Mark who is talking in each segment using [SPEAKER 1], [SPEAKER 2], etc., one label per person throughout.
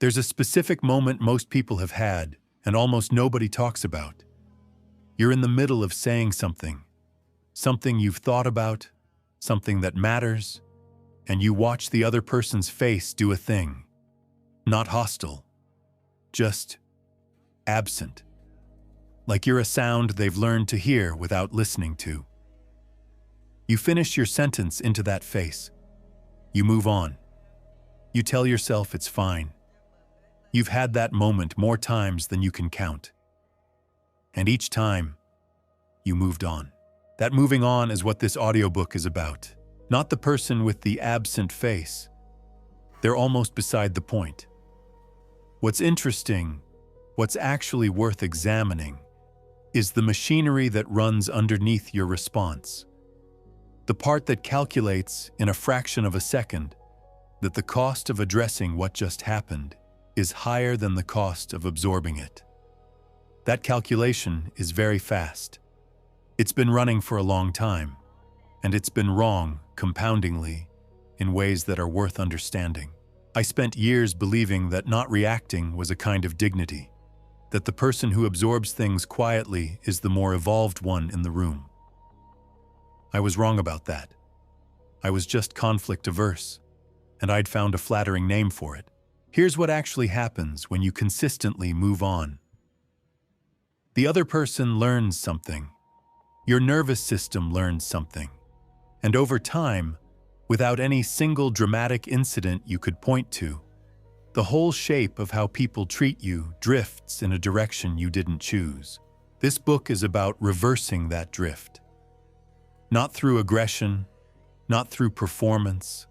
[SPEAKER 1] There's a specific moment most people have had, and almost nobody talks about. You're in the middle of saying something you've thought about, something that matters, and you watch the other person's face do a thing. Not hostile, just absent. Like you're a sound they've learned to hear without listening to. You finish your sentence into that face. You move on. You tell yourself it's fine. You've had that moment more times than you can count. And each time, you moved on. That moving on is what this audiobook is about. Not the person with the absent face. They're almost beside the point. What's interesting, what's actually worth examining, is the machinery that runs underneath your response. The part that calculates in a fraction of a second that the cost of addressing what just happened is higher than the cost of absorbing it. That calculation is very fast. It's been running for a long time, and it's been wrong, compoundingly, in ways that are worth understanding. I spent years believing that not reacting was a kind of dignity, that the person who absorbs things quietly is the more evolved one in the room. I was wrong about that. I was just conflict-averse, and I'd found a flattering name for it. Here's what actually happens when you consistently move on. The other person learns something. Your nervous system learns something. And over time, without any single dramatic incident you could point to, the whole shape of how people treat you drifts in a direction you didn't choose. This book is about reversing that drift. Not through aggression, not through performance,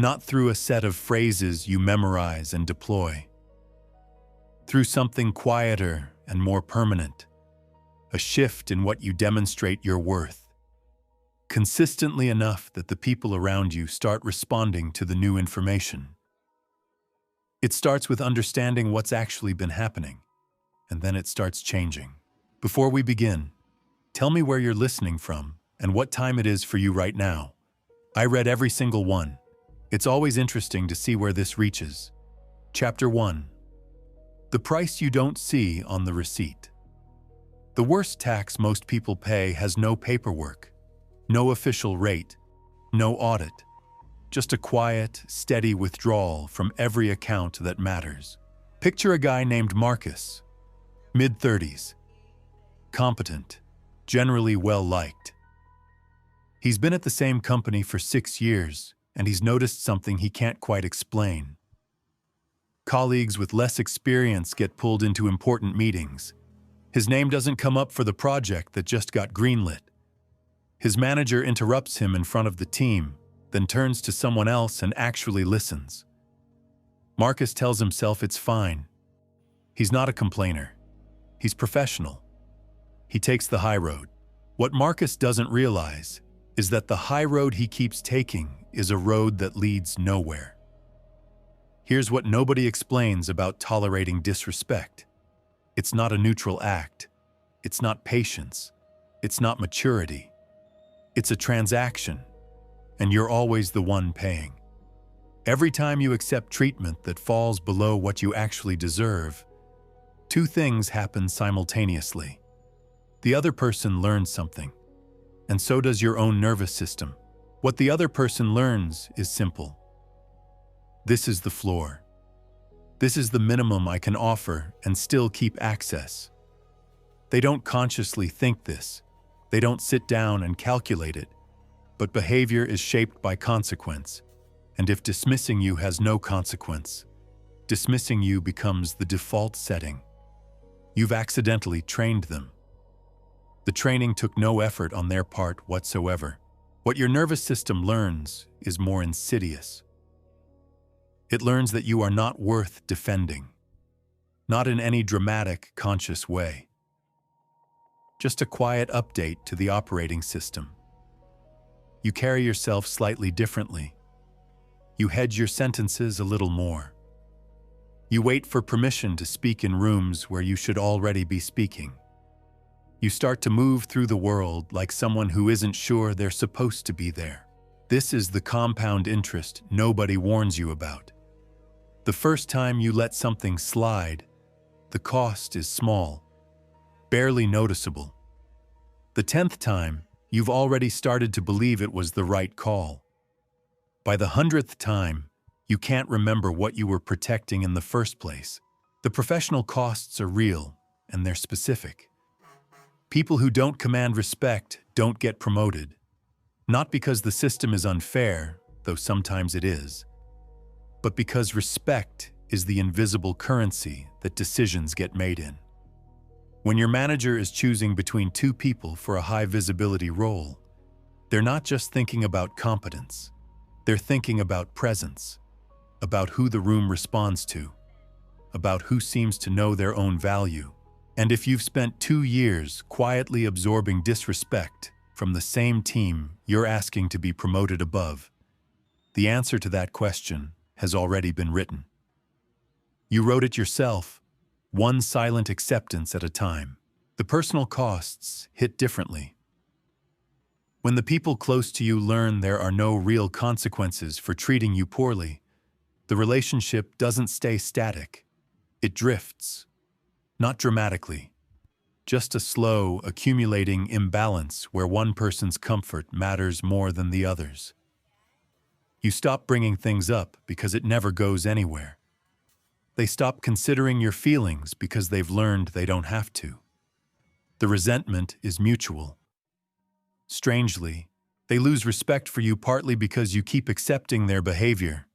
[SPEAKER 1] not through a set of phrases you memorize and deploy. Through something quieter and more permanent, a shift in what you demonstrate your worth, consistently enough that the people around you start responding to the new information. It starts with understanding what's actually been happening, and then it starts changing. Before we begin, tell me where you're listening from and what time it is for you right now. I read every single one. It's always interesting to see where this reaches. Chapter 1. The price you don't see on the receipt. The worst tax most people pay has no paperwork, no official rate, no audit, just a quiet, steady withdrawal from every account that matters. Picture a guy named Marcus, mid-30s, competent, generally well-liked. He's been at the same company for 6 years, and he's noticed something he can't quite explain. Colleagues with less experience get pulled into important meetings. His name doesn't come up for the project that just got greenlit. His manager interrupts him in front of the team, then turns to someone else and actually listens. Marcus tells himself it's fine. He's not a complainer. He's professional. He takes the high road. What Marcus doesn't realize is that the high road he keeps taking is a road that leads nowhere. Here's what nobody explains about tolerating disrespect. It's not a neutral act. It's not patience. It's not maturity. It's a transaction, and you're always the one paying. Every time you accept treatment that falls below what you actually deserve, two things happen simultaneously. The other person learns something, and so does your own nervous system. What the other person learns is simple. This is the floor. This is the minimum I can offer and still keep access. They don't consciously think this. They don't sit down and calculate it. But behavior is shaped by consequence. And if dismissing you has no consequence, dismissing you becomes the default setting. You've accidentally trained them. The training took no effort on their part whatsoever. What your nervous system learns is more insidious. It learns that you are not worth defending, not in any dramatic, conscious way. Just a quiet update to the operating system. You carry yourself slightly differently. You hedge your sentences a little more. You wait for permission to speak in rooms where you should already be speaking. You start to move through the world like someone who isn't sure they're supposed to be there. This is the compound interest nobody warns you about. The first time you let something slide, the cost is small, barely noticeable. The 10th time, you've already started to believe it was the right call. By the 100th time, you can't remember what you were protecting in the first place. The professional costs are real, and they're specific. People who don't command respect don't get promoted. Not because the system is unfair, though sometimes it is, but because respect is the invisible currency that decisions get made in. When your manager is choosing between two people for a high-visibility role, they're not just thinking about competence. They're thinking about presence, about who the room responds to, about who seems to know their own value. And if you've spent 2 years quietly absorbing disrespect from the same team you're asking to be promoted above, the answer to that question has already been written. You wrote it yourself, one silent acceptance at a time. The personal costs hit differently. When the people close to you learn there are no real consequences for treating you poorly, the relationship doesn't stay static. It drifts. Not dramatically. Just a slow, accumulating imbalance where one person's comfort matters more than the other's. You stop bringing things up because it never goes anywhere. They stop considering your feelings because they've learned they don't have to. The resentment is mutual. Strangely, they lose respect for you partly because you keep accepting their behavior.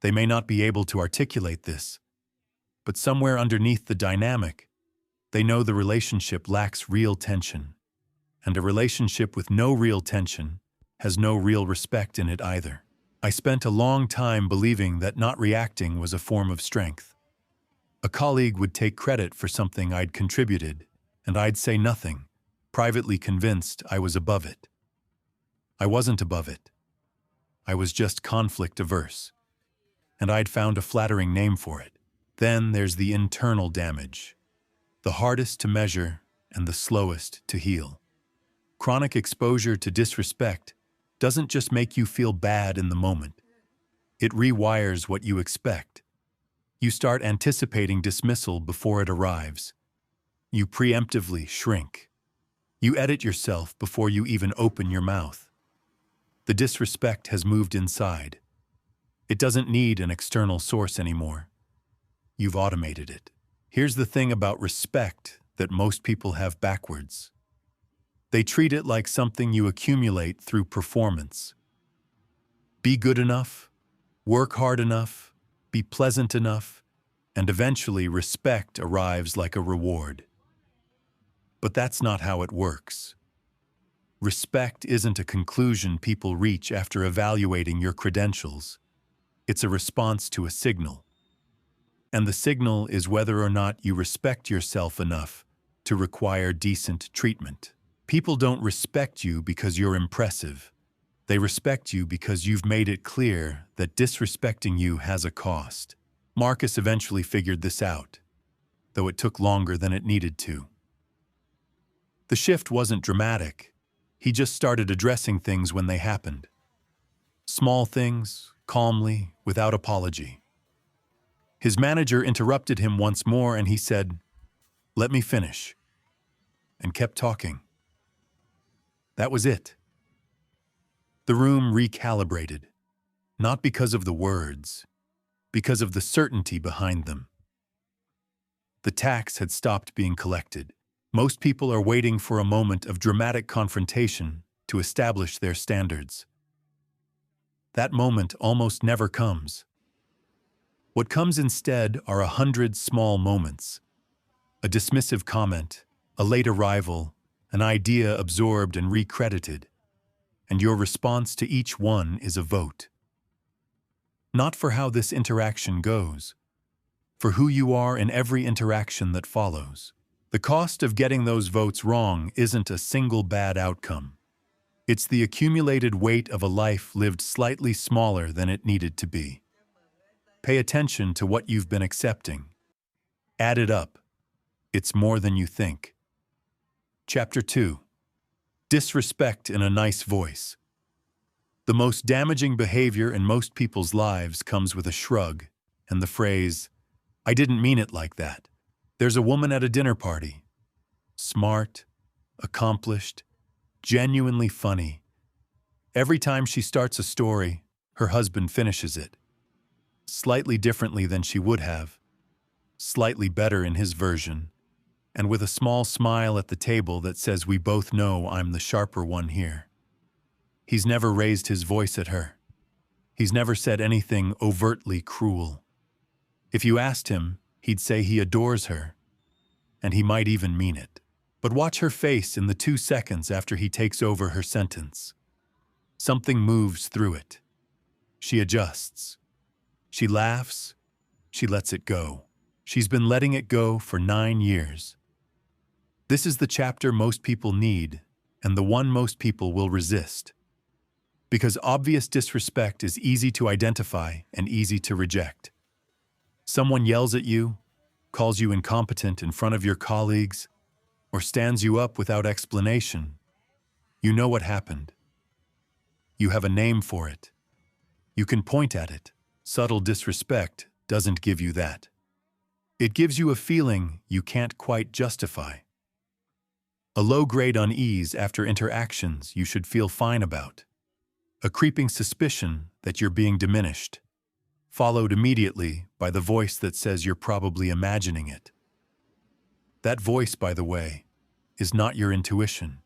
[SPEAKER 1] They may not be able to articulate this, but somewhere underneath the dynamic, they know the relationship lacks real tension, and a relationship with no real tension has no real respect in it either. I spent a long time believing that not reacting was a form of strength. A colleague would take credit for something I'd contributed, and I'd say nothing, privately convinced I was above it. I wasn't above it. I was just conflict-averse, and I'd found a flattering name for it. Then there's the internal damage, the hardest to measure and the slowest to heal. Chronic exposure to disrespect doesn't just make you feel bad in the moment. It rewires what you expect. You start anticipating dismissal before it arrives. You preemptively shrink. You edit yourself before you even open your mouth. The disrespect has moved inside. It doesn't need an external source anymore. You've automated it. Here's the thing about respect that most people have backwards. They treat it like something you accumulate through performance. Be good enough, work hard enough, be pleasant enough, and eventually respect arrives like a reward. But that's not how it works. Respect isn't a conclusion people reach after evaluating your credentials. It's a response to a signal. And the signal is whether or not you respect yourself enough to require decent treatment. People don't respect you because you're impressive. They respect you because you've made it clear that disrespecting you has a cost. Marcus eventually figured this out, though it took longer than it needed to. The shift wasn't dramatic. He just started addressing things when they happened. Small things, calmly, without apology. His manager interrupted him once more and he said, "Let me finish," and kept talking. That was it. The room recalibrated, not because of the words, because of the certainty behind them. The tax had stopped being collected. Most people are waiting for a moment of dramatic confrontation to establish their standards. That moment almost never comes. What comes instead are 100 small moments. A dismissive comment, a late arrival, an idea absorbed and recredited, and your response to each one is a vote. Not for how this interaction goes, for who you are in every interaction that follows. The cost of getting those votes wrong isn't a single bad outcome. It's the accumulated weight of a life lived slightly smaller than it needed to be. Pay attention to what you've been accepting. Add it up. It's more than you think. Chapter 2. Disrespect in a nice voice. The most damaging behavior in most people's lives comes with a shrug and the phrase, "I didn't mean it like that." There's a woman at a dinner party. Smart, accomplished, genuinely funny. Every time she starts a story, her husband finishes it. Slightly differently than she would have. Slightly better in his version. And with a small smile at the table that says, "We both know I'm the sharper one here." He's never raised his voice at her. He's never said anything overtly cruel. If you asked him, he'd say he adores her, and he might even mean it. But watch her face in the 2 seconds after he takes over her sentence. Something moves through it. She adjusts. She laughs. She lets it go. She's been letting it go for 9 years. This is the chapter most people need, and the one most people will resist. Because obvious disrespect is easy to identify and easy to reject. Someone yells at you, calls you incompetent in front of your colleagues, or stands you up without explanation. You know what happened. You have a name for it. You can point at it. Subtle disrespect doesn't give you that. It gives you a feeling you can't quite justify. A low-grade unease after interactions you should feel fine about. A creeping suspicion that you're being diminished, followed immediately by the voice that says you're probably imagining it. That voice, by the way, is not your intuition.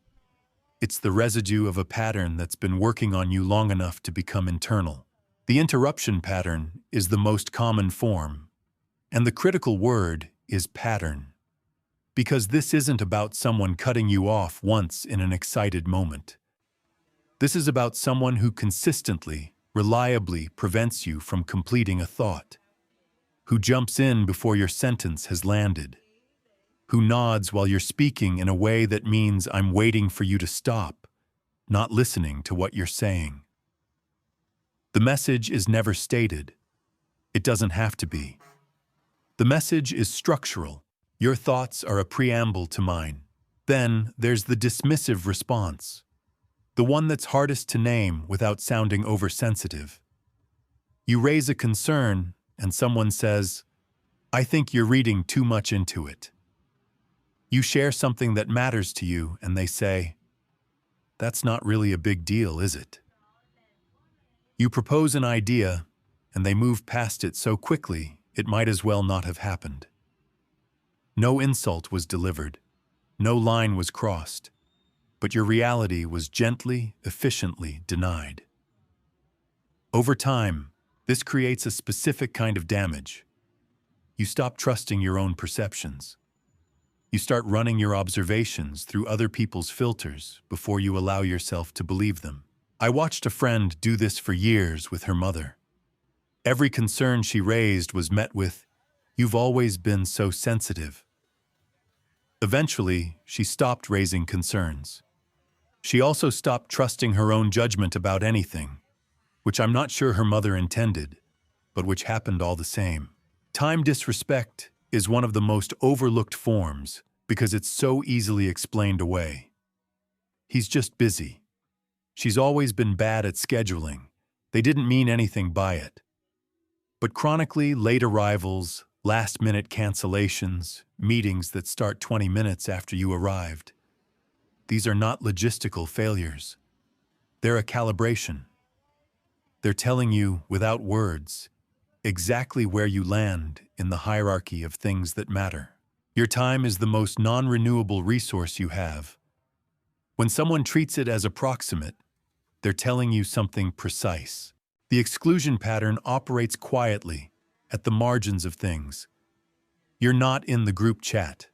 [SPEAKER 1] It's the residue of a pattern that's been working on you long enough to become internal. The interruption pattern is the most common form, and the critical word is pattern. Because this isn't about someone cutting you off once in an excited moment. This is about someone who consistently, reliably prevents you from completing a thought, who jumps in before your sentence has landed, who nods while you're speaking in a way that means I'm waiting for you to stop, not listening to what you're saying. The message is never stated. It doesn't have to be. The message is structural. Your thoughts are a preamble to mine. Then there's the dismissive response. The one that's hardest to name without sounding oversensitive. You raise a concern, and someone says, "I think you're reading too much into it." You share something that matters to you, and they say, "That's not really a big deal, is it?" You propose an idea, and they move past it so quickly it might as well not have happened. No insult was delivered. No line was crossed. But your reality was gently, efficiently denied. Over time, this creates a specific kind of damage. You stop trusting your own perceptions. You start running your observations through other people's filters before you allow yourself to believe them. I watched a friend do this for years with her mother. Every concern she raised was met with, "You've always been so sensitive." Eventually, she stopped raising concerns. She also stopped trusting her own judgment about anything, which I'm not sure her mother intended, but which happened all the same. Time disrespect is one of the most overlooked forms because it's so easily explained away. He's just busy. She's always been bad at scheduling. They didn't mean anything by it. But chronically late arrivals, last-minute cancellations, meetings that start 20 minutes after you arrived. These are not logistical failures. They're a calibration. They're telling you, without words, exactly where you land in the hierarchy of things that matter. Your time is the most non-renewable resource you have. When someone treats it as approximate, they're telling you something precise. The exclusion pattern operates quietly, at the margins of things. You're not in the group chat.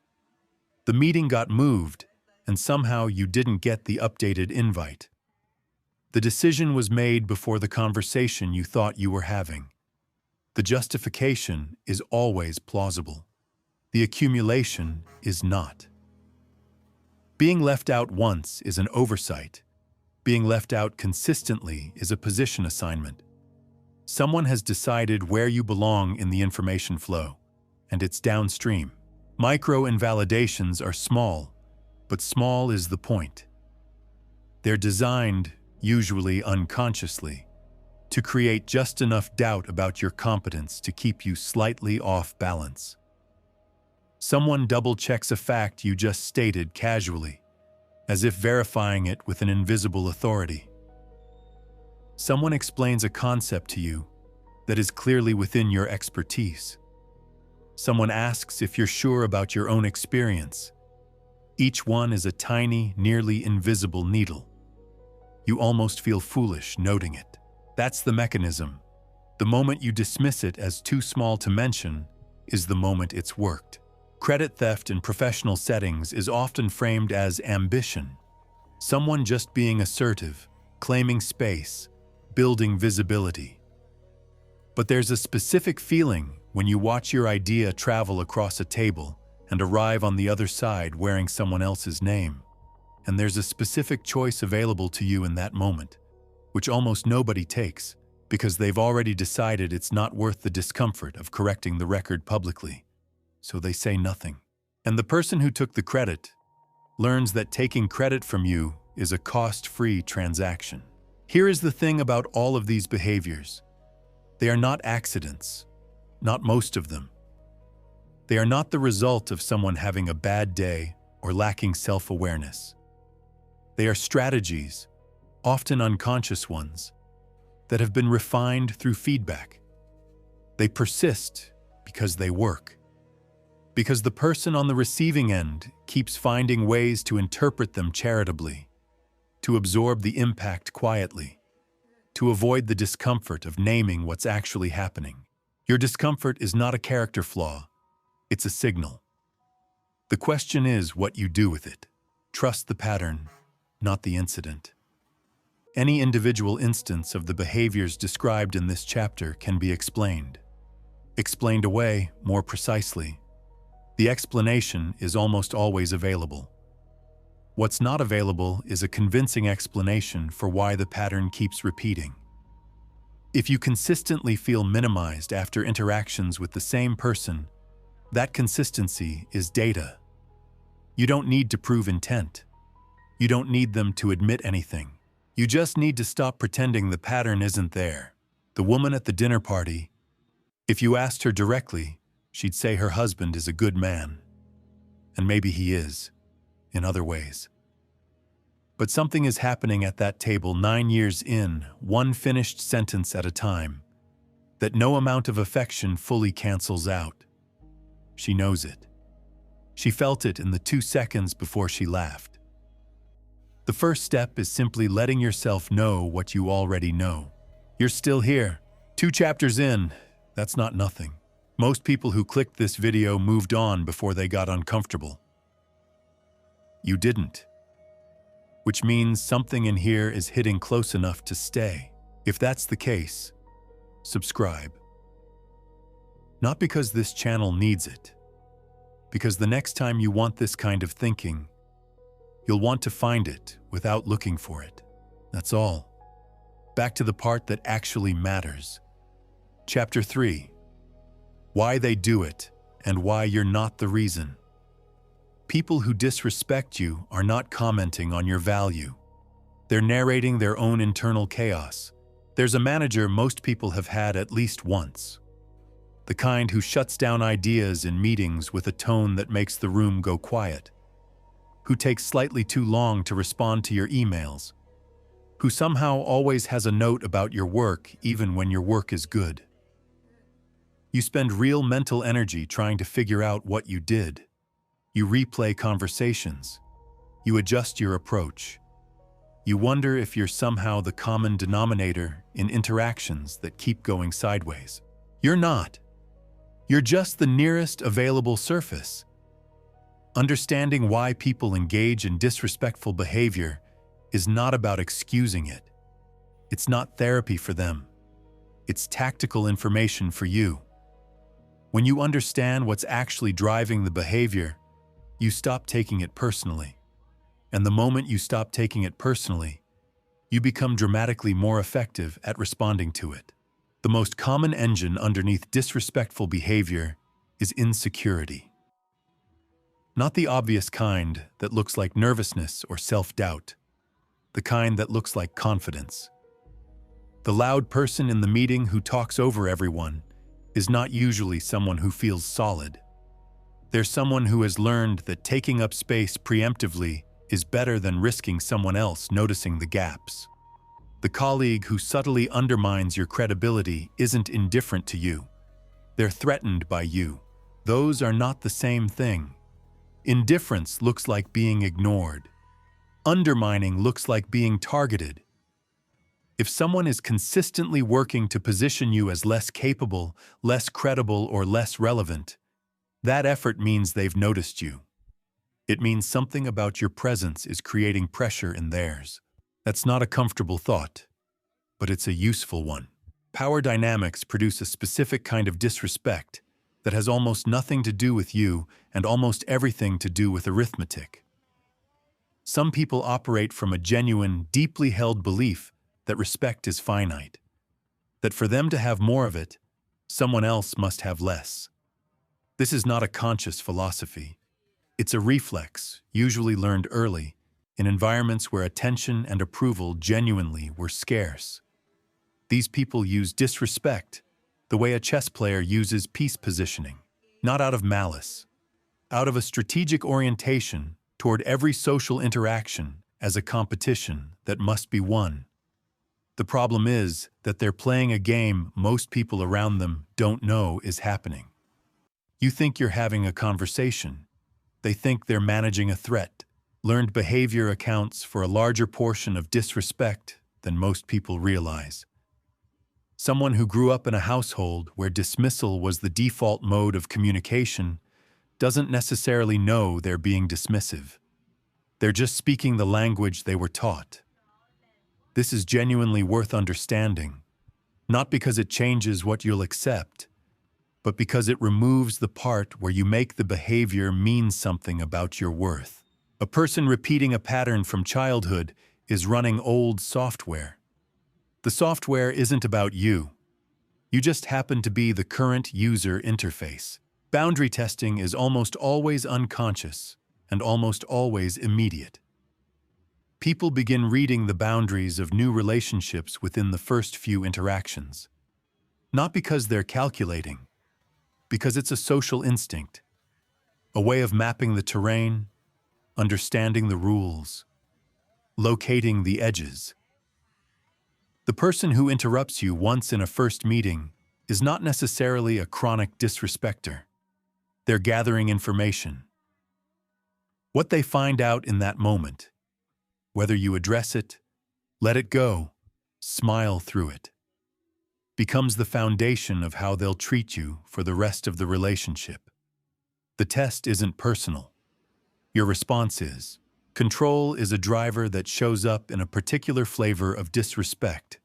[SPEAKER 1] The meeting got moved, and somehow you didn't get the updated invite. The decision was made before the conversation you thought you were having. The justification is always plausible. The accumulation is not. Being left out once is an oversight. Being left out consistently is a position assignment. Someone has decided where you belong in the information flow, and it's downstream. Micro-invalidations are small, but small is the point. They're designed, usually unconsciously, to create just enough doubt about your competence to keep you slightly off balance. Someone double-checks a fact you just stated casually, as if verifying it with an invisible authority. Someone explains a concept to you that is clearly within your expertise. Someone asks if you're sure about your own experience. Each one is a tiny, nearly invisible needle. You almost feel foolish noting it. That's the mechanism. The moment you dismiss it as too small to mention is the moment it's worked. Credit theft in professional settings is often framed as ambition. Someone just being assertive, claiming space, building visibility. But there's a specific feeling when you watch your idea travel across a table and arrive on the other side wearing someone else's name. And there's a specific choice available to you in that moment, which almost nobody takes because they've already decided it's not worth the discomfort of correcting the record publicly. So they say nothing. And the person who took the credit learns that taking credit from you is a cost-free transaction. Here is the thing about all of these behaviors. They are not accidents, not most of them. They are not the result of someone having a bad day or lacking self-awareness. They are strategies, often unconscious ones, that have been refined through feedback. They persist because they work. Because the person on the receiving end keeps finding ways to interpret them charitably, to absorb the impact quietly, to avoid the discomfort of naming what's actually happening. Your discomfort is not a character flaw, it's a signal. The question is what you do with it. Trust the pattern, not the incident. Any individual instance of the behaviors described in this chapter can be explained. Explained away, more precisely. The explanation is almost always available. What's not available is a convincing explanation for why the pattern keeps repeating. If you consistently feel minimized after interactions with the same person, that consistency is data. You don't need to prove intent. You don't need them to admit anything. You just need to stop pretending the pattern isn't there. The woman at the dinner party, if you asked her directly, she'd say her husband is a good man. And maybe he is, in other ways. But something is happening at that table 9 years in, one finished sentence at a time, that no amount of affection fully cancels out. She knows it. She felt it in the 2 seconds before she laughed. The first step is simply letting yourself know what you already know. You're still here. 2 chapters in, that's not nothing. Most people who clicked this video moved on before they got uncomfortable. You didn't. Which means something in here is hitting close enough to stay. If that's the case, subscribe. Not because this channel needs it, because the next time you want this kind of thinking, you'll want to find it without looking for it. That's all. Back to the part that actually matters. Chapter 3. Why they do it and why you're not the reason. People who disrespect you are not commenting on your value. They're narrating their own internal chaos. There's a manager most people have had at least once. The kind who shuts down ideas in meetings with a tone that makes the room go quiet. Who takes slightly too long to respond to your emails. Who somehow always has a note about your work even when your work is good. You spend real mental energy trying to figure out what you did. You replay conversations. You adjust your approach. You wonder if you're somehow the common denominator in interactions that keep going sideways. You're not. You're just the nearest available surface. Understanding why people engage in disrespectful behavior is not about excusing it. It's not therapy for them. It's tactical information for you. When you understand what's actually driving the behavior, you stop taking it personally. And the moment you stop taking it personally, you become dramatically more effective at responding to it. The most common engine underneath disrespectful behavior is insecurity. Not the obvious kind that looks like nervousness or self-doubt, the kind that looks like confidence. The loud person in the meeting who talks over everyone is not usually someone who feels solid. They're someone who has learned that taking up space preemptively is better than risking someone else noticing the gaps. The colleague who subtly undermines your credibility isn't indifferent to you. They're threatened by you. Those are not the same thing. Indifference looks like being ignored. Undermining looks like being targeted. If someone is consistently working to position you as less capable, less credible, or less relevant, that effort means they've noticed you. It means something about your presence is creating pressure in theirs. That's not a comfortable thought, but it's a useful one. Power dynamics produce a specific kind of disrespect that has almost nothing to do with you and almost everything to do with arithmetic. Some people operate from a genuine, deeply held belief that respect is finite, that for them to have more of it, someone else must have less. This is not a conscious philosophy. It's a reflex, usually learned early, in environments where attention and approval genuinely were scarce. These people use disrespect the way a chess player uses piece positioning, not out of malice, out of a strategic orientation toward every social interaction as a competition that must be won. The problem is that they're playing a game most people around them don't know is happening. You think you're having a conversation. They think they're managing a threat. Learned behavior accounts for a larger portion of disrespect than most people realize. Someone who grew up in a household where dismissal was the default mode of communication doesn't necessarily know they're being dismissive. They're just speaking the language they were taught. This is genuinely worth understanding, not because it changes what you'll accept, but because it removes the part where you make the behavior mean something about your worth. A person repeating a pattern from childhood is running old software. The software isn't about you. You just happen to be the current user interface. Boundary testing is almost always unconscious and almost always immediate. People begin reading the boundaries of new relationships within the first few interactions. Not because they're calculating, because it's a social instinct, a way of mapping the terrain, understanding the rules, locating the edges. The person who interrupts you once in a first meeting is not necessarily a chronic disrespecter. They're gathering information. What they find out in that moment, whether you address it, let it go, smile through it, becomes the foundation of how they'll treat you for the rest of the relationship. The test isn't personal. Your response is. Control is a driver that shows up in a particular flavor of disrespect.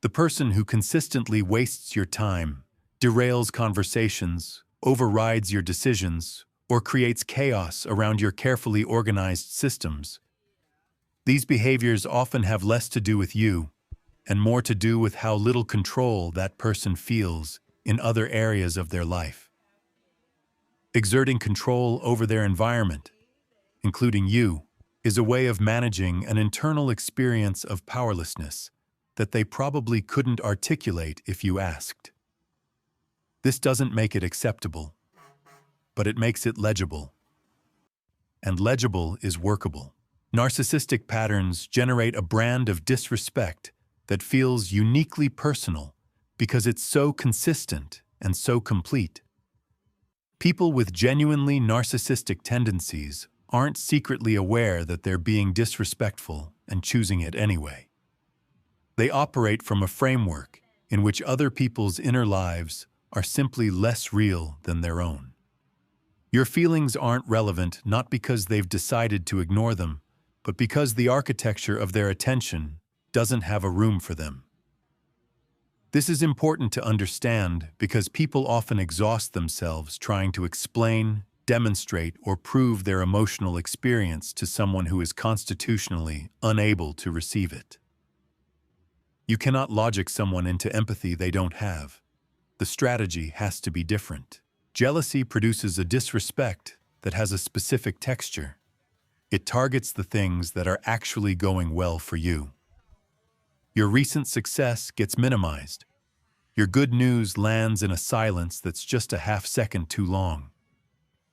[SPEAKER 1] The person who consistently wastes your time, derails conversations, overrides your decisions, or creates chaos around your carefully organized systems. These behaviors often have less to do with you and more to do with how little control that person feels in other areas of their life. Exerting control over their environment, including you, is a way of managing an internal experience of powerlessness that they probably couldn't articulate if you asked. This doesn't make it acceptable, but it makes it legible. And legible is workable. Narcissistic patterns generate a brand of disrespect that feels uniquely personal because it's so consistent and so complete. People with genuinely narcissistic tendencies aren't secretly aware that they're being disrespectful and choosing it anyway. They operate from a framework in which other people's inner lives are simply less real than their own. Your feelings aren't relevant not because they've decided to ignore them, but because the architecture of their attention doesn't have a room for them. This is important to understand because people often exhaust themselves trying to explain, demonstrate, or prove their emotional experience to someone who is constitutionally unable to receive it. You cannot logic someone into empathy they don't have. The strategy has to be different. Jealousy produces a disrespect that has a specific texture. It targets the things that are actually going well for you. Your recent success gets minimized. Your good news lands in a silence that's just a half second too long.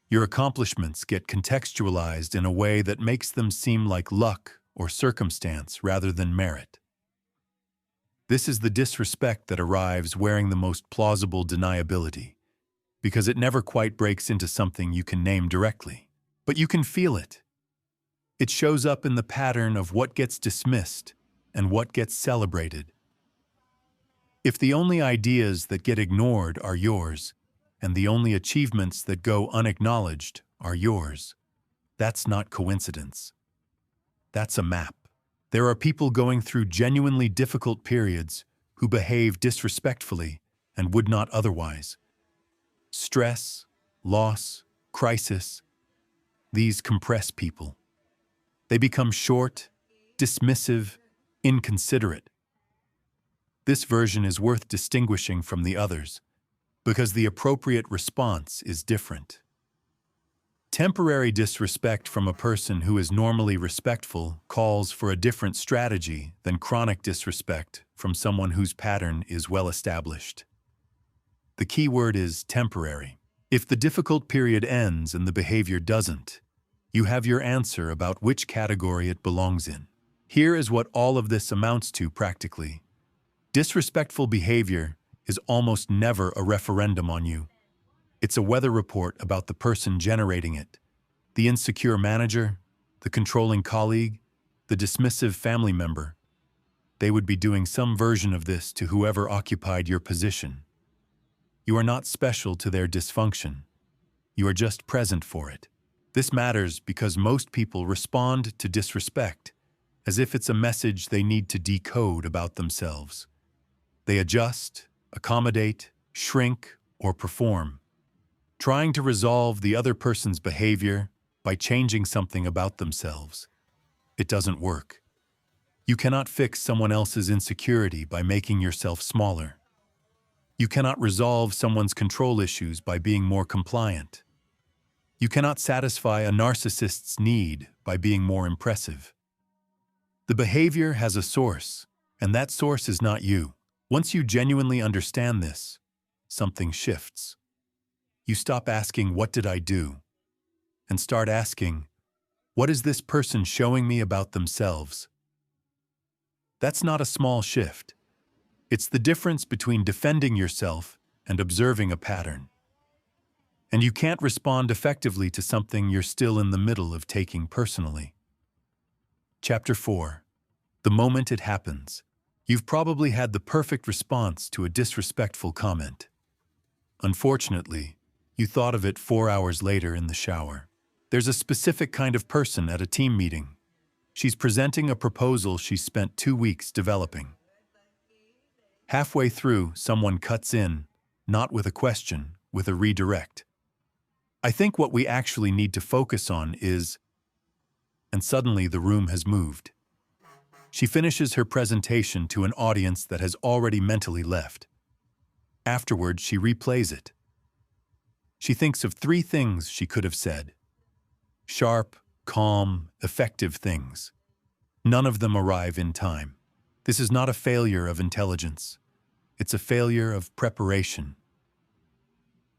[SPEAKER 1] Your accomplishments get contextualized in a way that makes them seem like luck or circumstance rather than merit. This is the disrespect that arrives wearing the most plausible deniability, because it never quite breaks into something you can name directly. But you can feel it. It shows up in the pattern of what gets dismissed and what gets celebrated. If the only ideas that get ignored are yours, and the only achievements that go unacknowledged are yours, that's not coincidence. That's a map. There are people going through genuinely difficult periods who behave disrespectfully and would not otherwise. Stress, loss, crisis, these compress people. They become short, dismissive, inconsiderate. This version is worth distinguishing from the others because the appropriate response is different. Temporary disrespect from a person who is normally respectful calls for a different strategy than chronic disrespect from someone whose pattern is well established. The key word is temporary. If the difficult period ends and the behavior doesn't, you have your answer about which category it belongs in. Here is what all of this amounts to practically. Disrespectful behavior is almost never a referendum on you. It's a weather report about the person generating it, the insecure manager, the controlling colleague, the dismissive family member. They would be doing some version of this to whoever occupied your position. You are not special to their dysfunction. You are just present for it. This matters because most people respond to disrespect as if it's a message they need to decode about themselves. They adjust, accommodate, shrink, or perform, trying to resolve the other person's behavior by changing something about themselves. It doesn't work. You cannot fix someone else's insecurity by making yourself smaller. You cannot resolve someone's control issues by being more compliant. You cannot satisfy a narcissist's need by being more impressive. The behavior has a source, and that source is not you. Once you genuinely understand this, something shifts. You stop asking, "What did I do?" and start asking, "What is this person showing me about themselves?" That's not a small shift. It's the difference between defending yourself and observing a pattern. And you can't respond effectively to something you're still in the middle of taking personally. Chapter 4. The moment it happens. You've probably had the perfect response to a disrespectful comment. Unfortunately, you thought of it 4 hours later in the shower. There's a specific kind of person at a team meeting. She's presenting a proposal she spent 2 weeks developing. Halfway through, someone cuts in, not with a question, with a redirect. "I think what we actually need to focus on is..." And suddenly the room has moved. She finishes her presentation to an audience that has already mentally left. Afterward, she replays it. She thinks of 3 things she could have said. Sharp, calm, effective things. None of them arrive in time. This is not a failure of intelligence. It's a failure of preparation.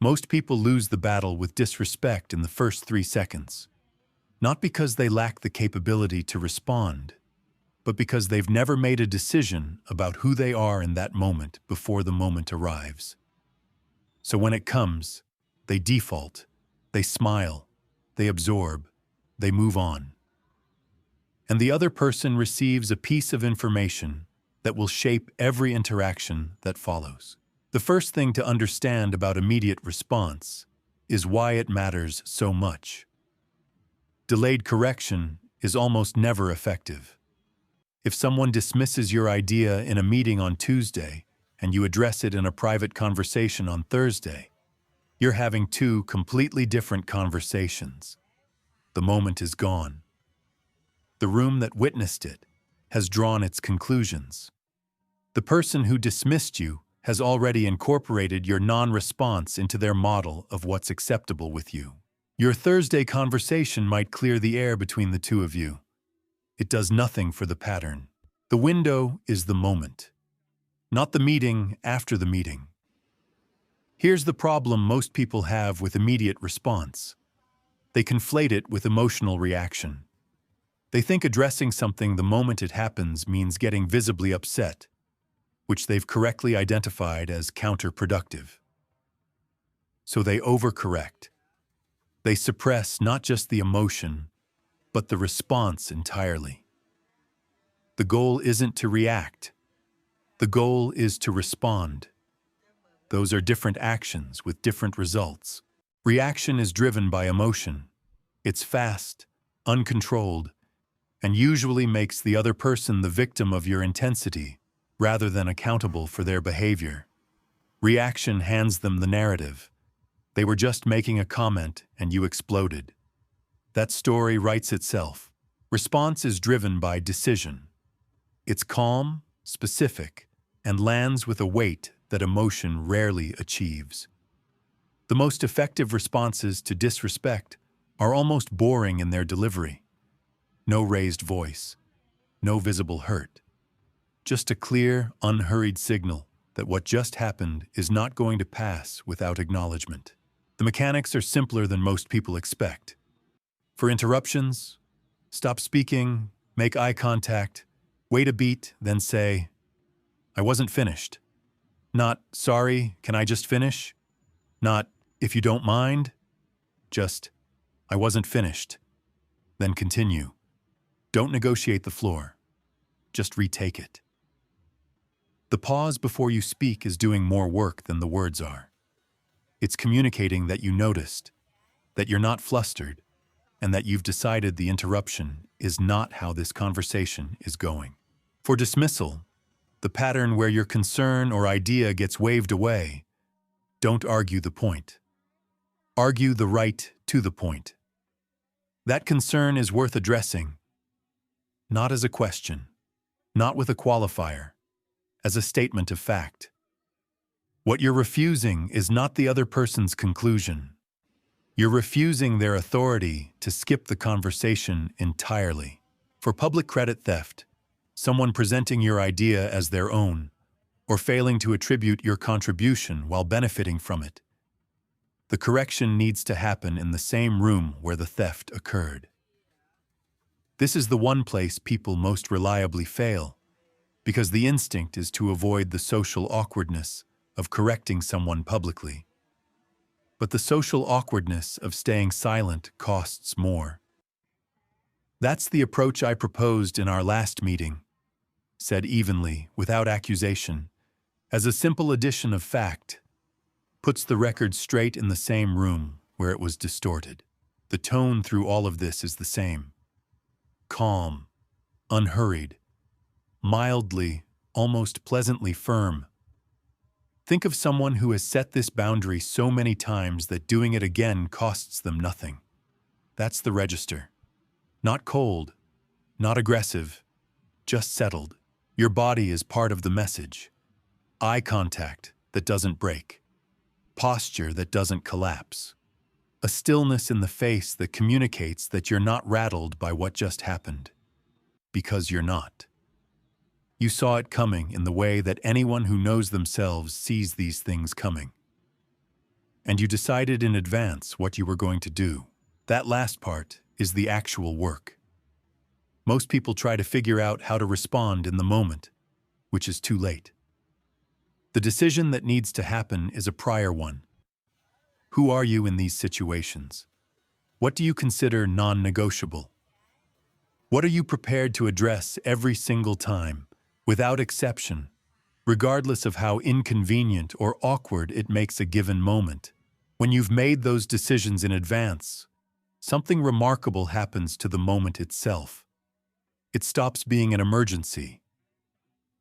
[SPEAKER 1] Most people lose the battle with disrespect in the first 3 seconds. Not because they lack the capability to respond, but because they've never made a decision about who they are in that moment before the moment arrives. So when it comes, they default, they smile, they absorb, they move on. And the other person receives a piece of information that will shape every interaction that follows. The first thing to understand about immediate response is why it matters so much. Delayed correction is almost never effective. If someone dismisses your idea in a meeting on Tuesday and you address it in a private conversation on Thursday, you're having 2 completely different conversations. The moment is gone. The room that witnessed it has drawn its conclusions. The person who dismissed you has already incorporated your non-response into their model of what's acceptable with you. Your Thursday conversation might clear the air between the 2 of you. It does nothing for the pattern. The window is the moment, not the meeting after the meeting. Here's the problem most people have with immediate response. They conflate it with emotional reaction. They think addressing something the moment it happens means getting visibly upset, which they've correctly identified as counterproductive. So they overcorrect. They suppress not just the emotion, but the response entirely. The goal isn't to react. The goal is to respond. Those are different actions with different results. Reaction is driven by emotion. It's fast, uncontrolled, and usually makes the other person the victim of your intensity rather than accountable for their behavior. Reaction hands them the narrative. They were just making a comment and you exploded. That story writes itself. Response is driven by decision. It's calm, specific, and lands with a weight that emotion rarely achieves. The most effective responses to disrespect are almost boring in their delivery. No raised voice, no visible hurt. Just a clear, unhurried signal that what just happened is not going to pass without acknowledgement. The mechanics are simpler than most people expect. For interruptions, stop speaking, make eye contact, wait a beat, then say, "I wasn't finished." Not, "Sorry, can I just finish?" Not, "If you don't mind." Just, "I wasn't finished." Then continue. Don't negotiate the floor. Just retake it. The pause before you speak is doing more work than the words are. It's communicating that you noticed, that you're not flustered, and that you've decided the interruption is not how this conversation is going. For dismissal, the pattern where your concern or idea gets waved away, don't argue the point. Argue the right to the point. That concern is worth addressing, not as a question, not with a qualifier, as a statement of fact. What you're refusing is not the other person's conclusion. You're refusing their authority to skip the conversation entirely. For public credit theft, someone presenting your idea as their own, or failing to attribute your contribution while benefiting from it, the correction needs to happen in the same room where the theft occurred. This is the one place people most reliably fail, because the instinct is to avoid the social awkwardness of correcting someone publicly. But the social awkwardness of staying silent costs more. That's the approach I proposed in our last meeting, said evenly, without accusation, as a simple addition of fact, puts the record straight in the same room where it was distorted. The tone through all of this is the same. Calm, unhurried, mildly, almost pleasantly firm. Think of someone who has set this boundary so many times that doing it again costs them nothing. That's the register. Not cold, not aggressive, just settled. Your body is part of the message. Eye contact that doesn't break. Posture that doesn't collapse. A stillness in the face that communicates that you're not rattled by what just happened. Because you're not. You saw it coming in the way that anyone who knows themselves sees these things coming. And you decided in advance what you were going to do. That last part is the actual work. Most people try to figure out how to respond in the moment, which is too late. The decision that needs to happen is a prior one. Who are you in these situations? What do you consider non-negotiable? What are you prepared to address every single time, without exception, regardless of how inconvenient or awkward it makes a given moment? When you've made those decisions in advance, something remarkable happens to the moment itself. It stops being an emergency.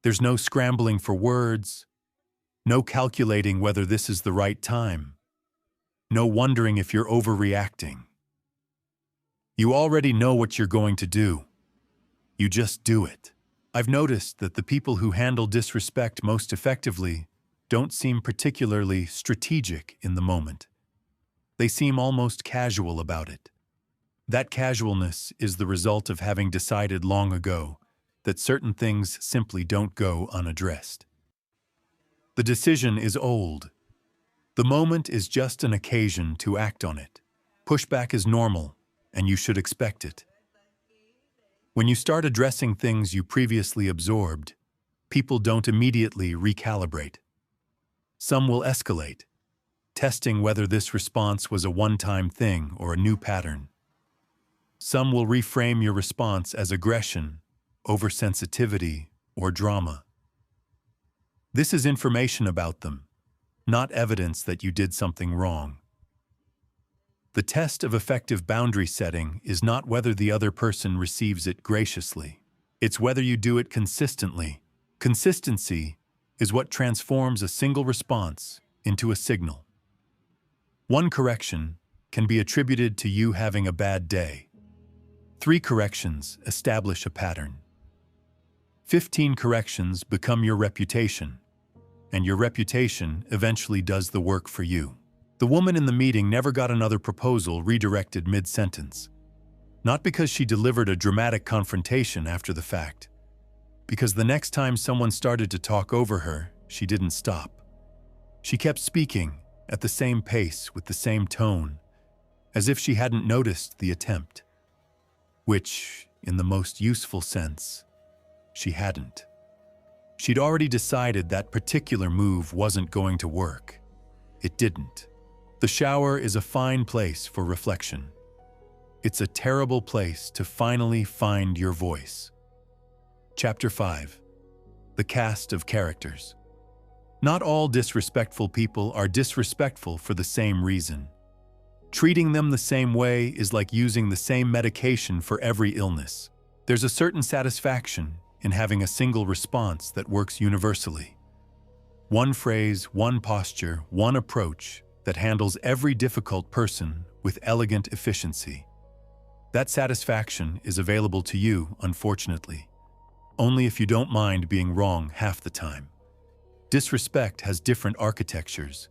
[SPEAKER 1] There's no scrambling for words, no calculating whether this is the right time, no wondering if you're overreacting. You already know what you're going to do. You just do it. I've noticed that the people who handle disrespect most effectively don't seem particularly strategic in the moment. They seem almost casual about it. That casualness is the result of having decided long ago that certain things simply don't go unaddressed. The decision is old. The moment is just an occasion to act on it. Pushback is normal, and you should expect it. When you start addressing things you previously absorbed, people don't immediately recalibrate. Some will escalate, testing whether this response was a one-time thing or a new pattern. Some will reframe your response as aggression, oversensitivity, or drama. This is information about them, not evidence that you did something wrong. The test of effective boundary setting is not whether the other person receives it graciously. It's whether you do it consistently. Consistency is what transforms a single response into a signal. One correction can be attributed to you having a bad day. 3 corrections establish a pattern. 15 corrections become your reputation, and your reputation eventually does the work for you. The woman in the meeting never got another proposal redirected mid-sentence. Not because she delivered a dramatic confrontation after the fact. Because the next time someone started to talk over her, she didn't stop. She kept speaking at the same pace with the same tone, as if she hadn't noticed the attempt. Which, in the most useful sense, she hadn't. She'd already decided that particular move wasn't going to work. It didn't. The shower is a fine place for reflection. It's a terrible place to finally find your voice. Chapter 5. The Cast of Characters. Not all disrespectful people are disrespectful for the same reason. Treating them the same way is like using the same medication for every illness. There's a certain satisfaction in having a single response that works universally. One phrase, one posture, one approach that handles every difficult person with elegant efficiency. That satisfaction is available to you, unfortunately, only if you don't mind being wrong half the time. Disrespect has different architectures,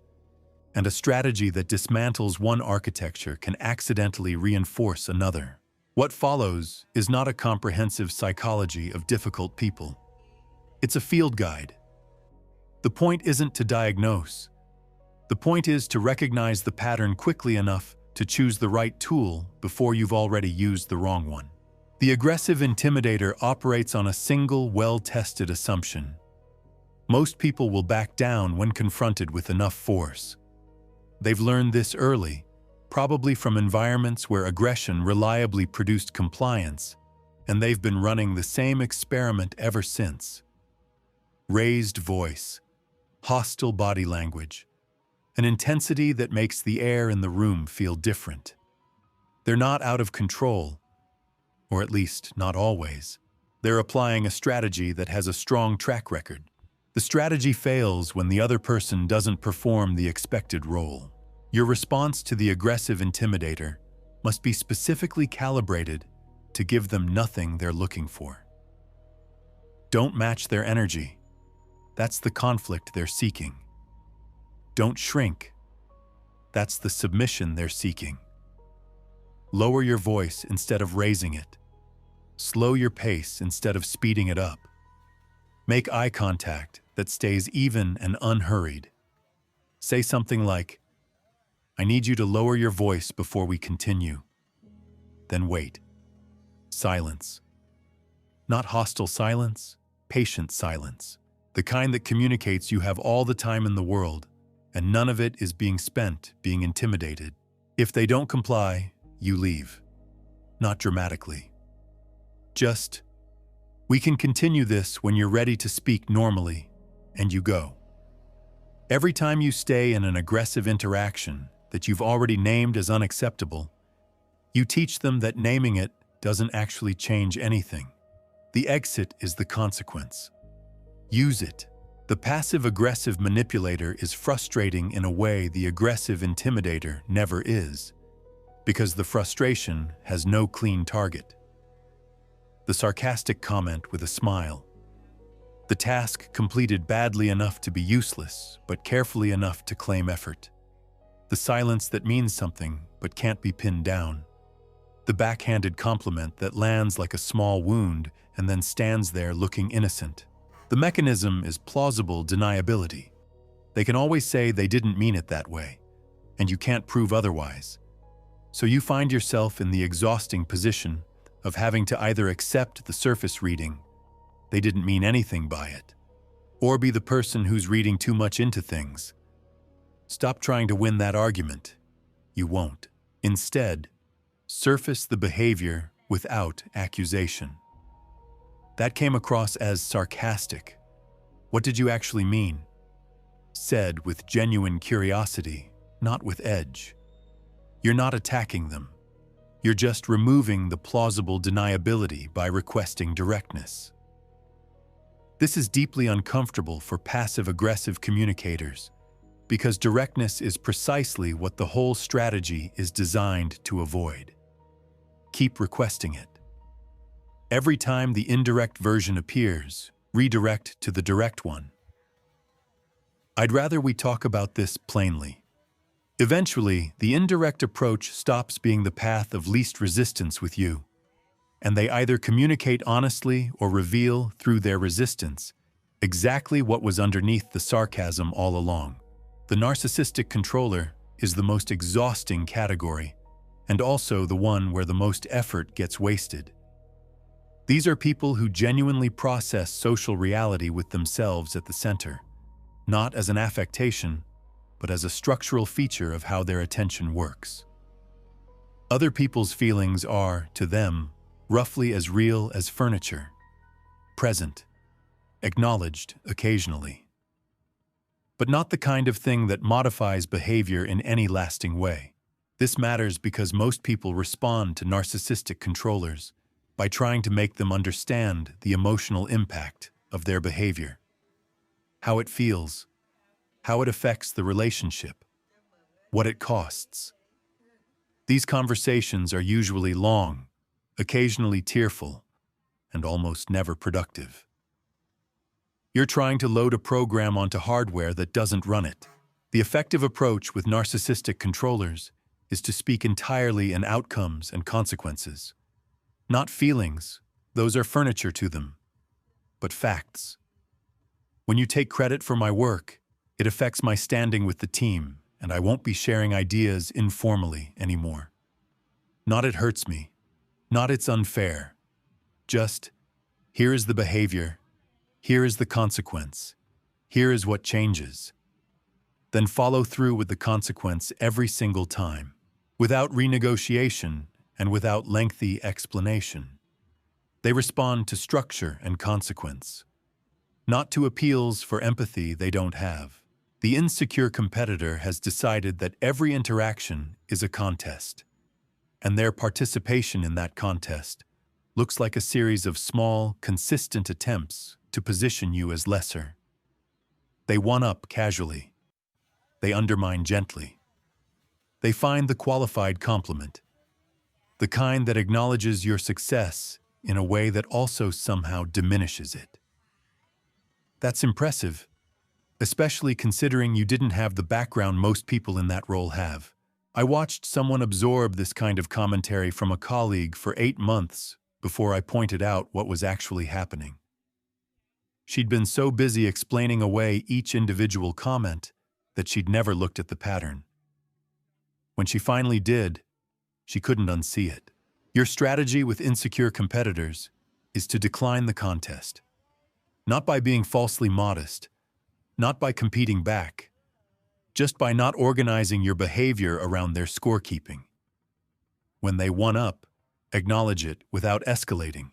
[SPEAKER 1] and a strategy that dismantles one architecture can accidentally reinforce another. What follows is not a comprehensive psychology of difficult people. It's a field guide. The point isn't to diagnose. The point is to recognize the pattern quickly enough to choose the right tool before you've already used the wrong one. The aggressive intimidator operates on a single, well-tested assumption. Most people will back down when confronted with enough force. They've learned this early, probably from environments where aggression reliably produced compliance, and they've been running the same experiment ever since. Raised voice, hostile body language, an intensity that makes the air in the room feel different. They're not out of control, or at least not always. They're applying a strategy that has a strong track record. The strategy fails when the other person doesn't perform the expected role. Your response to the aggressive intimidator must be specifically calibrated to give them nothing they're looking for. Don't match their energy. That's the conflict they're seeking. Don't shrink. That's the submission they're seeking. Lower your voice instead of raising it. Slow your pace instead of speeding it up. Make eye contact that stays even and unhurried. Say something like, "I need you to lower your voice before we continue." Then wait. Silence. Not hostile silence, patient silence. The kind that communicates you have all the time in the world, and none of it is being spent being intimidated. If they don't comply, you leave. Not dramatically. Just, "We can continue this when you're ready to speak normally," and you go. Every time you stay in an aggressive interaction that you've already named as unacceptable, you teach them that naming it doesn't actually change anything. The exit is the consequence. Use it. The passive-aggressive manipulator is frustrating in a way the aggressive intimidator never is, because the frustration has no clean target. The sarcastic comment with a smile. The task completed badly enough to be useless, but carefully enough to claim effort. The silence that means something, but can't be pinned down. The backhanded compliment that lands like a small wound and then stands there looking innocent. The mechanism is plausible deniability. They can always say they didn't mean it that way, and you can't prove otherwise. So you find yourself in the exhausting position of having to either accept the surface reading, they didn't mean anything by it, or be the person who's reading too much into things. Stop trying to win that argument. You won't. Instead, surface the behavior without accusation. That came across as sarcastic. What did you actually mean? Said with genuine curiosity, not with edge. You're not attacking them. You're just removing the plausible deniability by requesting directness. This is deeply uncomfortable for passive-aggressive communicators because directness is precisely what the whole strategy is designed to avoid. Keep requesting it. Every time the indirect version appears, redirect to the direct one. I'd rather we talk about this plainly. Eventually, the indirect approach stops being the path of least resistance with you, and they either communicate honestly or reveal through their resistance exactly what was underneath the sarcasm all along. The narcissistic controller is the most exhausting category, and also the one where the most effort gets wasted. These are people who genuinely process social reality with themselves at the center, not as an affectation, but as a structural feature of how their attention works. Other people's feelings are, to them, roughly as real as furniture, present, acknowledged occasionally, but not the kind of thing that modifies behavior in any lasting way. This matters because most people respond to narcissistic controllers by trying to make them understand the emotional impact of their behavior, how it feels, how it affects the relationship, what it costs. These conversations are usually long, occasionally tearful, and almost never productive. You're trying to load a program onto hardware that doesn't run it. The effective approach with narcissistic controllers is to speak entirely in outcomes and consequences. Not feelings, those are furniture to them, but facts. When you take credit for my work, it affects my standing with the team, and I won't be sharing ideas informally anymore. Not it hurts me, not it's unfair. Just, here is the behavior, here is the consequence, here is what changes. Then follow through with the consequence every single time, without renegotiation and without lengthy explanation. They respond to structure and consequence, not to appeals for empathy they don't have. The insecure competitor has decided that every interaction is a contest, and their participation in that contest looks like a series of small, consistent attempts to position you as lesser. They one-up casually. They undermine gently. They find the qualified compliment, the kind that acknowledges your success in a way that also somehow diminishes it. That's impressive, especially considering you didn't have the background most people in that role have. I watched someone absorb this kind of commentary from a colleague for 8 months before I pointed out what was actually happening. She'd been so busy explaining away each individual comment that she'd never looked at the pattern. When she finally did, she couldn't unsee it. Your strategy with insecure competitors is to decline the contest, not by being falsely modest, not by competing back, just by not organizing your behavior around their scorekeeping. When they one-up, acknowledge it without escalating.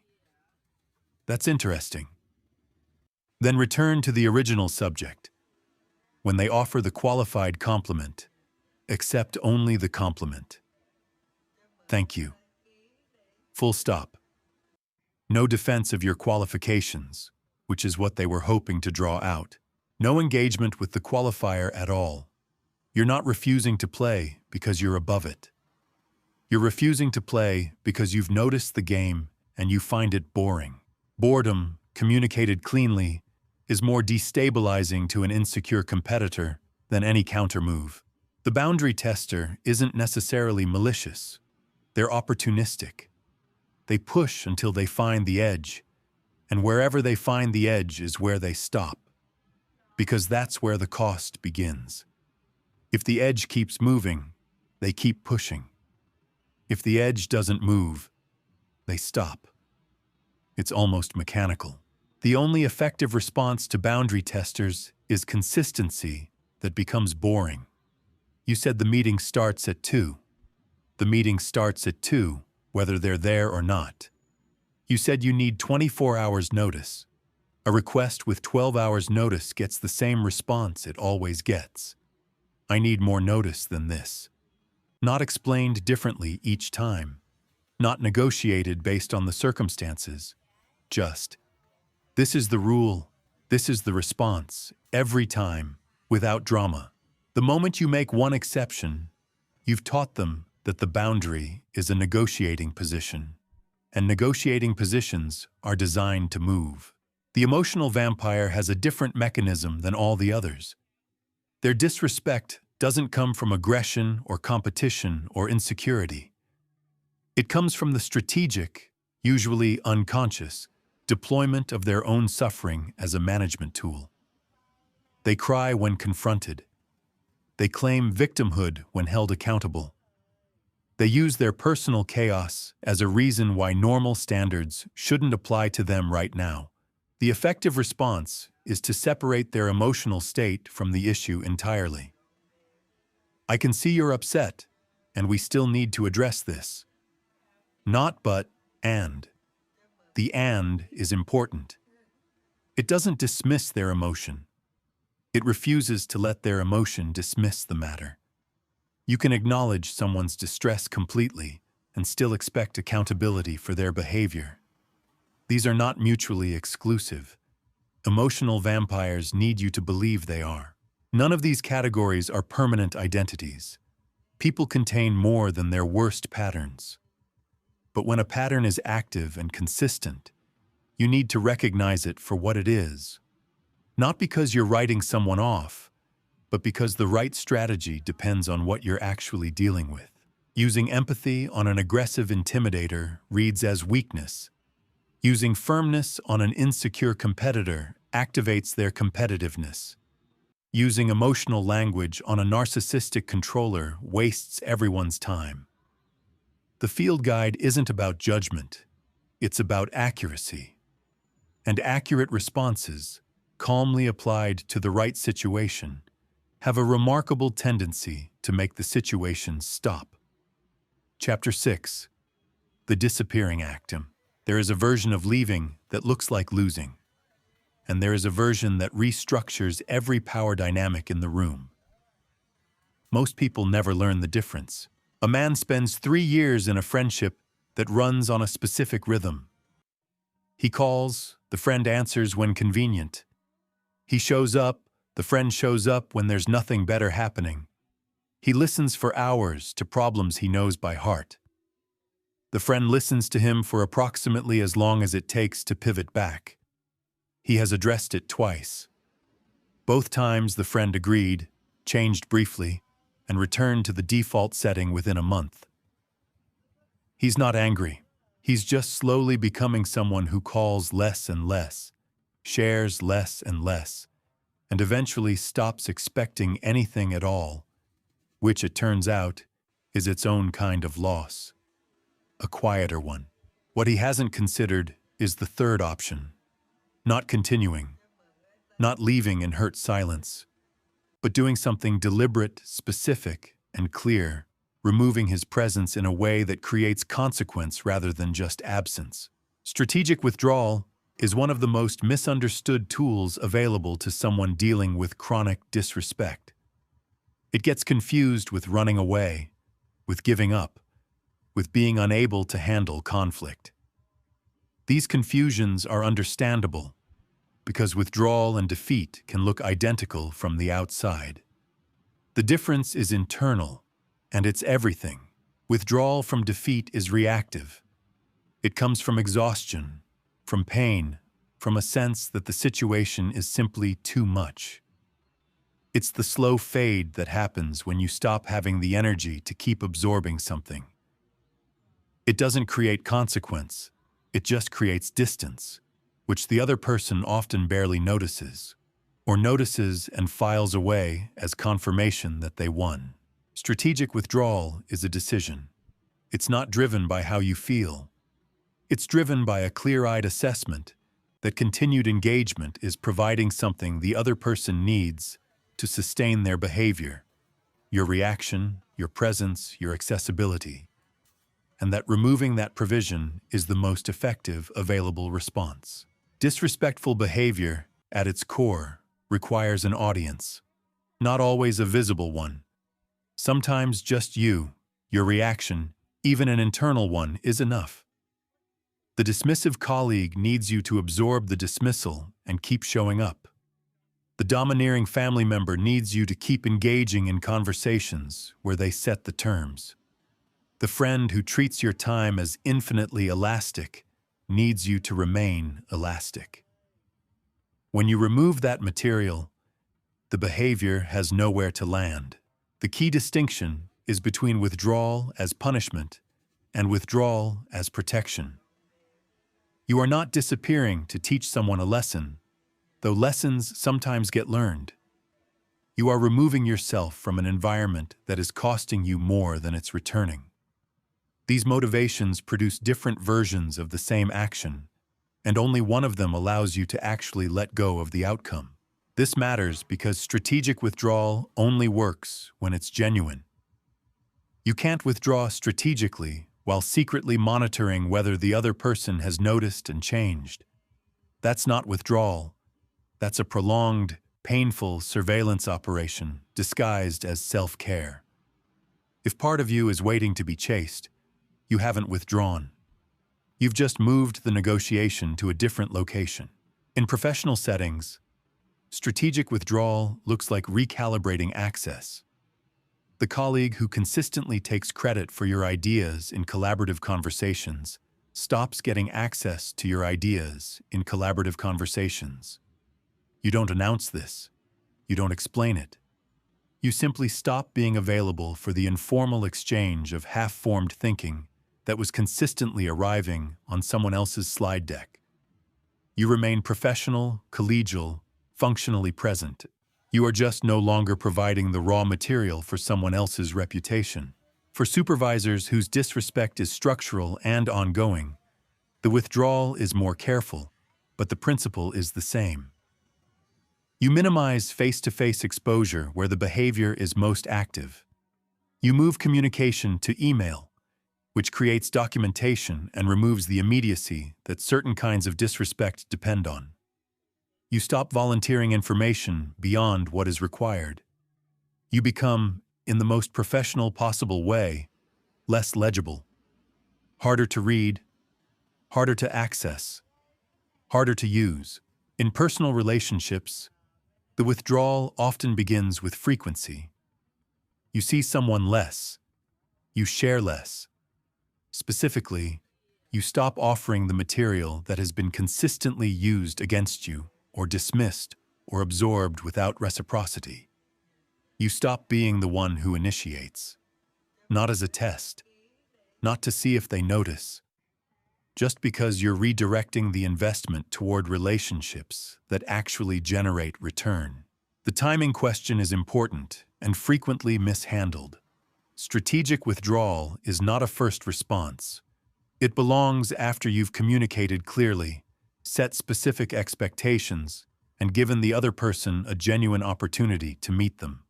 [SPEAKER 1] That's interesting. Then return to the original subject. When they offer the qualified compliment, accept only the compliment. Thank you. Full stop. No defense of your qualifications, which is what they were hoping to draw out. No engagement with the qualifier at all. You're not refusing to play because you're above it. You're refusing to play because you've noticed the game and you find it boring. Boredom, communicated cleanly, is more destabilizing to an insecure competitor than any counter move. The boundary tester isn't necessarily malicious. They're opportunistic. They push until they find the edge, and wherever they find the edge is where they stop, because that's where the cost begins. If the edge keeps moving, they keep pushing. If the edge doesn't move, they stop. It's almost mechanical. The only effective response to boundary testers is consistency that becomes boring. You said the meeting starts at 2. The meeting starts at 2, whether they're there or not. You said you need 24 hours notice. A request with 12 hours notice gets the same response it always gets. I need more notice than this. Not explained differently each time. Not negotiated based on the circumstances. Just, this is the rule, this is the response, every time, without drama. The moment you make one exception, you've taught them that the boundary is a negotiating position, and negotiating positions are designed to move. The emotional vampire has a different mechanism than all the others. Their disrespect doesn't come from aggression or competition or insecurity. It comes from the strategic, usually unconscious, deployment of their own suffering as a management tool. They cry when confronted. They claim victimhood when held accountable. They use their personal chaos as a reason why normal standards shouldn't apply to them right now. The effective response is to separate their emotional state from the issue entirely. I can see you're upset, and we still need to address this. Not but, and. The and is important. It doesn't dismiss their emotion. It refuses to let their emotion dismiss the matter. You can acknowledge someone's distress completely and still expect accountability for their behavior. These are not mutually exclusive. Emotional vampires need you to believe they are. None of these categories are permanent identities. People contain more than their worst patterns. But when a pattern is active and consistent, you need to recognize it for what it is. Not because you're writing someone off, but because the right strategy depends on what you're actually dealing with. Using empathy on an aggressive intimidator reads as weakness. Using firmness on an insecure competitor activates their competitiveness. Using emotional language on a narcissistic controller wastes everyone's time. The field guide isn't about judgment, it's about accuracy. And accurate responses, calmly applied to the right situation, have a remarkable tendency to make the situation stop. Chapter 6. The Disappearing Actum. There is a version of leaving that looks like losing, and there is a version that restructures every power dynamic in the room. Most people never learn the difference. A man spends 3 years in a friendship that runs on a specific rhythm. He calls, the friend answers when convenient. He shows up, the friend shows up when there's nothing better happening. He listens for hours to problems he knows by heart. The friend listens to him for approximately as long as it takes to pivot back. He has addressed it twice. Both times the friend agreed, changed briefly, and returned to the default setting within a month. He's not angry. He's just slowly becoming someone who calls less and less, shares less and less, and eventually stops expecting anything at all, which it turns out is its own kind of loss. A quieter one. What he hasn't considered is the third option. Not continuing, not leaving in hurt silence, but doing something deliberate, specific, and clear, removing his presence in a way that creates consequence rather than just absence. Strategic withdrawal is one of the most misunderstood tools available to someone dealing with chronic disrespect. It gets confused with running away, with giving up, with being unable to handle conflict. These confusions are understandable because withdrawal and defeat can look identical from the outside. The difference is internal, and it's everything. Withdrawal from defeat is reactive. It comes from exhaustion, from pain, from a sense that the situation is simply too much. It's the slow fade that happens when you stop having the energy to keep absorbing something. It doesn't create consequence, it just creates distance, which the other person often barely notices, or notices and files away as confirmation that they won. Strategic withdrawal is a decision. It's not driven by how you feel. It's driven by a clear-eyed assessment that continued engagement is providing something the other person needs to sustain their behavior, your reaction, your presence, your accessibility, and that removing that provision is the most effective available response. Disrespectful behavior, at its core, requires an audience, not always a visible one. Sometimes just you, your reaction, even an internal one, is enough. The dismissive colleague needs you to absorb the dismissal and keep showing up. The domineering family member needs you to keep engaging in conversations where they set the terms. The friend who treats your time as infinitely elastic needs you to remain elastic. When you remove that material, the behavior has nowhere to land. The key distinction is between withdrawal as punishment and withdrawal as protection. You are not disappearing to teach someone a lesson, though lessons sometimes get learned. You are removing yourself from an environment that is costing you more than it's returning. These motivations produce different versions of the same action, and only one of them allows you to actually let go of the outcome. This matters because strategic withdrawal only works when it's genuine. You can't withdraw strategically while secretly monitoring whether the other person has noticed and changed. That's not withdrawal. That's a prolonged, painful surveillance operation disguised as self-care. If part of you is waiting to be chased, you haven't withdrawn. You've just moved the negotiation to a different location. In professional settings, strategic withdrawal looks like recalibrating access. The colleague who consistently takes credit for your ideas in collaborative conversations stops getting access to your ideas in collaborative conversations. You don't announce this. You don't explain it. You simply stop being available for the informal exchange of half-formed thinking that was consistently arriving on someone else's slide deck. You remain professional, collegial, functionally present. You are just no longer providing the raw material for someone else's reputation. For supervisors whose disrespect is structural and ongoing, the withdrawal is more careful, but the principle is the same. You minimize face-to-face exposure where the behavior is most active. You move communication to email, which creates documentation and removes the immediacy that certain kinds of disrespect depend on. You stop volunteering information beyond what is required. You become, in the most professional possible way, less legible, harder to read, harder to access, harder to use. In personal relationships, the withdrawal often begins with frequency. You see someone less. You share less. Specifically, you stop offering the material that has been consistently used against you or dismissed or absorbed without reciprocity. You stop being the one who initiates, not as a test, not to see if they notice, just because you're redirecting the investment toward relationships that actually generate return. The timing question is important and frequently mishandled. Strategic withdrawal is not a first response. It belongs after you've communicated clearly, set specific expectations, and given the other person a genuine opportunity to meet them.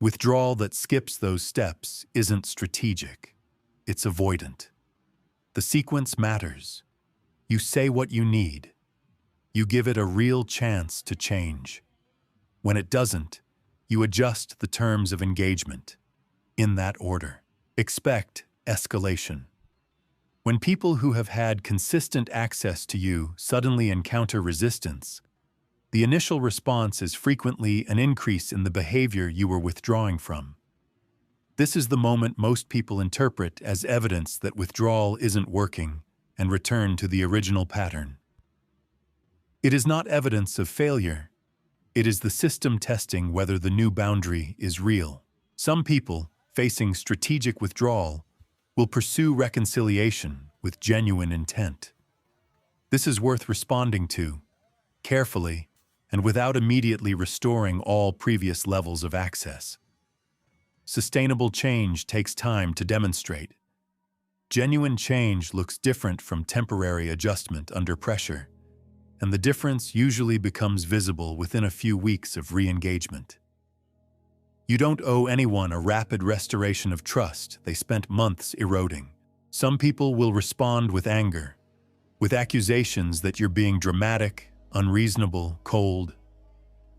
[SPEAKER 1] Withdrawal that skips those steps isn't strategic. It's avoidant. The sequence matters. You say what you need. You give it a real chance to change. When it doesn't, you adjust the terms of engagement. In that order. Expect escalation. When people who have had consistent access to you suddenly encounter resistance, the initial response is frequently an increase in the behavior you were withdrawing from. This is the moment most people interpret as evidence that withdrawal isn't working and return to the original pattern. It is not evidence of failure. It is the system testing whether the new boundary is real. Some people, facing strategic withdrawal, will pursue reconciliation with genuine intent. This is worth responding to, carefully, and without immediately restoring all previous levels of access. Sustainable change takes time to demonstrate. Genuine change looks different from temporary adjustment under pressure, and the difference usually becomes visible within a few weeks of re-engagement. You don't owe anyone a rapid restoration of trust they spent months eroding. Some people will respond with anger, with accusations that you're being dramatic, unreasonable, cold,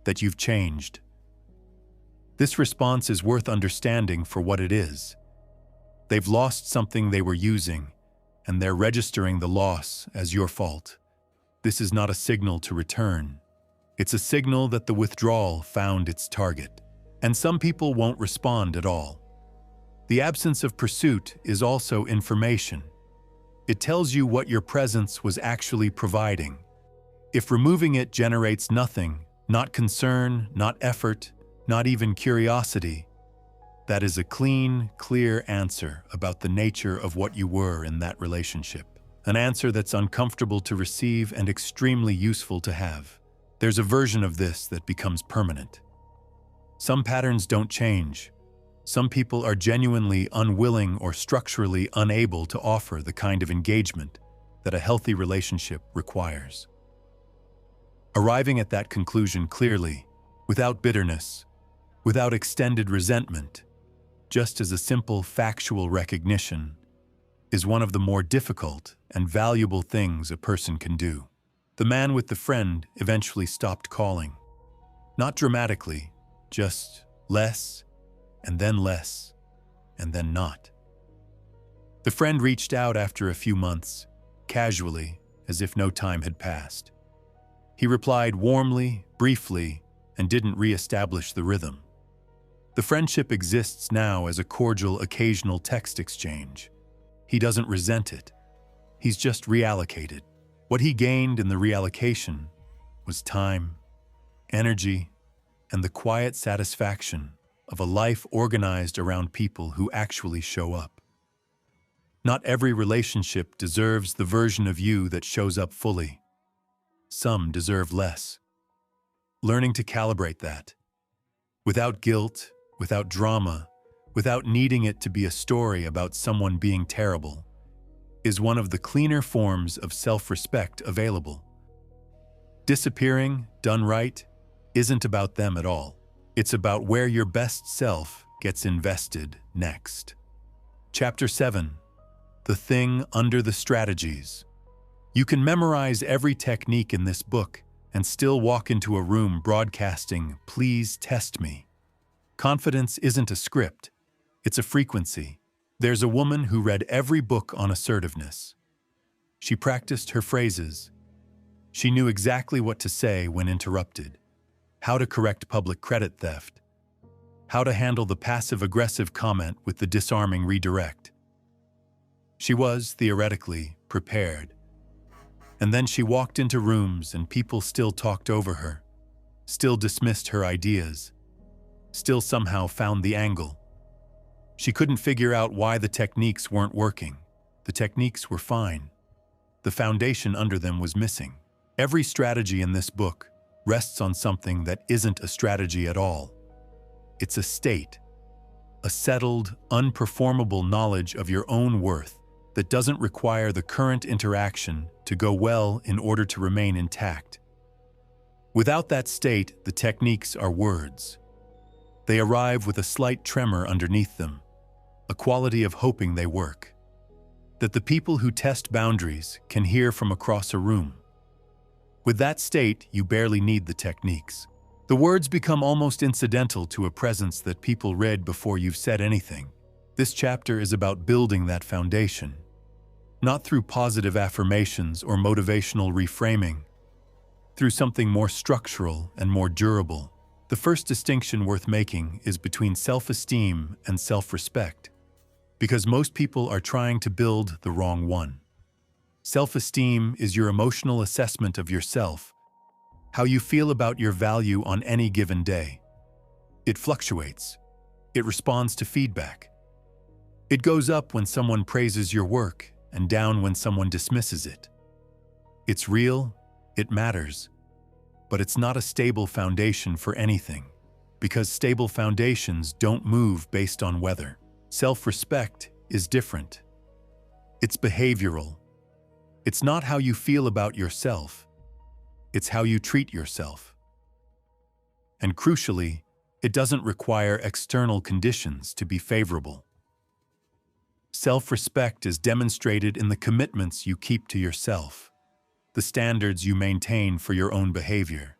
[SPEAKER 1] that you've changed. This response is worth understanding for what it is. They've lost something they were using, and they're registering the loss as your fault. This is not a signal to return. It's a signal that the withdrawal found its target. And some people won't respond at all. The absence of pursuit is also information. It tells you what your presence was actually providing. If removing it generates nothing, not concern, not effort, not even curiosity, that is a clean, clear answer about the nature of what you were in that relationship. An answer that's uncomfortable to receive and extremely useful to have. There's a version of this that becomes permanent. Some patterns don't change. Some people are genuinely unwilling or structurally unable to offer the kind of engagement that a healthy relationship requires. Arriving at that conclusion clearly, without bitterness, without extended resentment, just as a simple factual recognition, is one of the more difficult and valuable things a person can do. The man with the friend eventually stopped calling. Not dramatically, just less, and then not. The friend reached out after a few months, casually, as if no time had passed. He replied warmly, briefly, and didn't re-establish the rhythm. The friendship exists now as a cordial, occasional text exchange. He doesn't resent it. He's just reallocated. What he gained in the reallocation was time, energy, and the quiet satisfaction of a life organized around people who actually show up. Not every relationship deserves the version of you that shows up fully. Some deserve less. Learning to calibrate that, without guilt, without drama, without needing it to be a story about someone being terrible, is one of the cleaner forms of self-respect available. Disappearing, done right, isn't about them at all. It's about where your best self gets invested next. Chapter 7. The Thing Under the Strategies. You can memorize every technique in this book and still walk into a room broadcasting, "Please test me." Confidence isn't a script, it's a frequency. There's a woman who read every book on assertiveness. She practiced her phrases. She knew exactly what to say when interrupted, how to correct public credit theft, how to handle the passive-aggressive comment with the disarming redirect. She was, theoretically, prepared. And then she walked into rooms and people still talked over her, still dismissed her ideas, still somehow found the angle. She couldn't figure out why the techniques weren't working. The techniques were fine. The foundation under them was missing. Every strategy in this book rests on something that isn't a strategy at all. It's a state, a settled, unperformable knowledge of your own worth that doesn't require the current interaction to go well in order to remain intact. Without that state, the techniques are words. They arrive with a slight tremor underneath them, a quality of hoping they work, that the people who test boundaries can hear from across a room. With that state, you barely need the techniques. The words become almost incidental to a presence that people read before you've said anything. This chapter is about building that foundation, not through positive affirmations or motivational reframing, through something more structural and more durable. The first distinction worth making is between self-esteem and self-respect, because most people are trying to build the wrong one. Self-esteem is your emotional assessment of yourself, how you feel about your value on any given day. It fluctuates. It responds to feedback. It goes up when someone praises your work and down when someone dismisses it. It's real, it matters, but it's not a stable foundation for anything, because stable foundations don't move based on weather. Self-respect is different. It's behavioral. It's not how you feel about yourself. It's how you treat yourself. And crucially, it doesn't require external conditions to be favorable. Self-respect is demonstrated in the commitments you keep to yourself, the standards you maintain for your own behavior,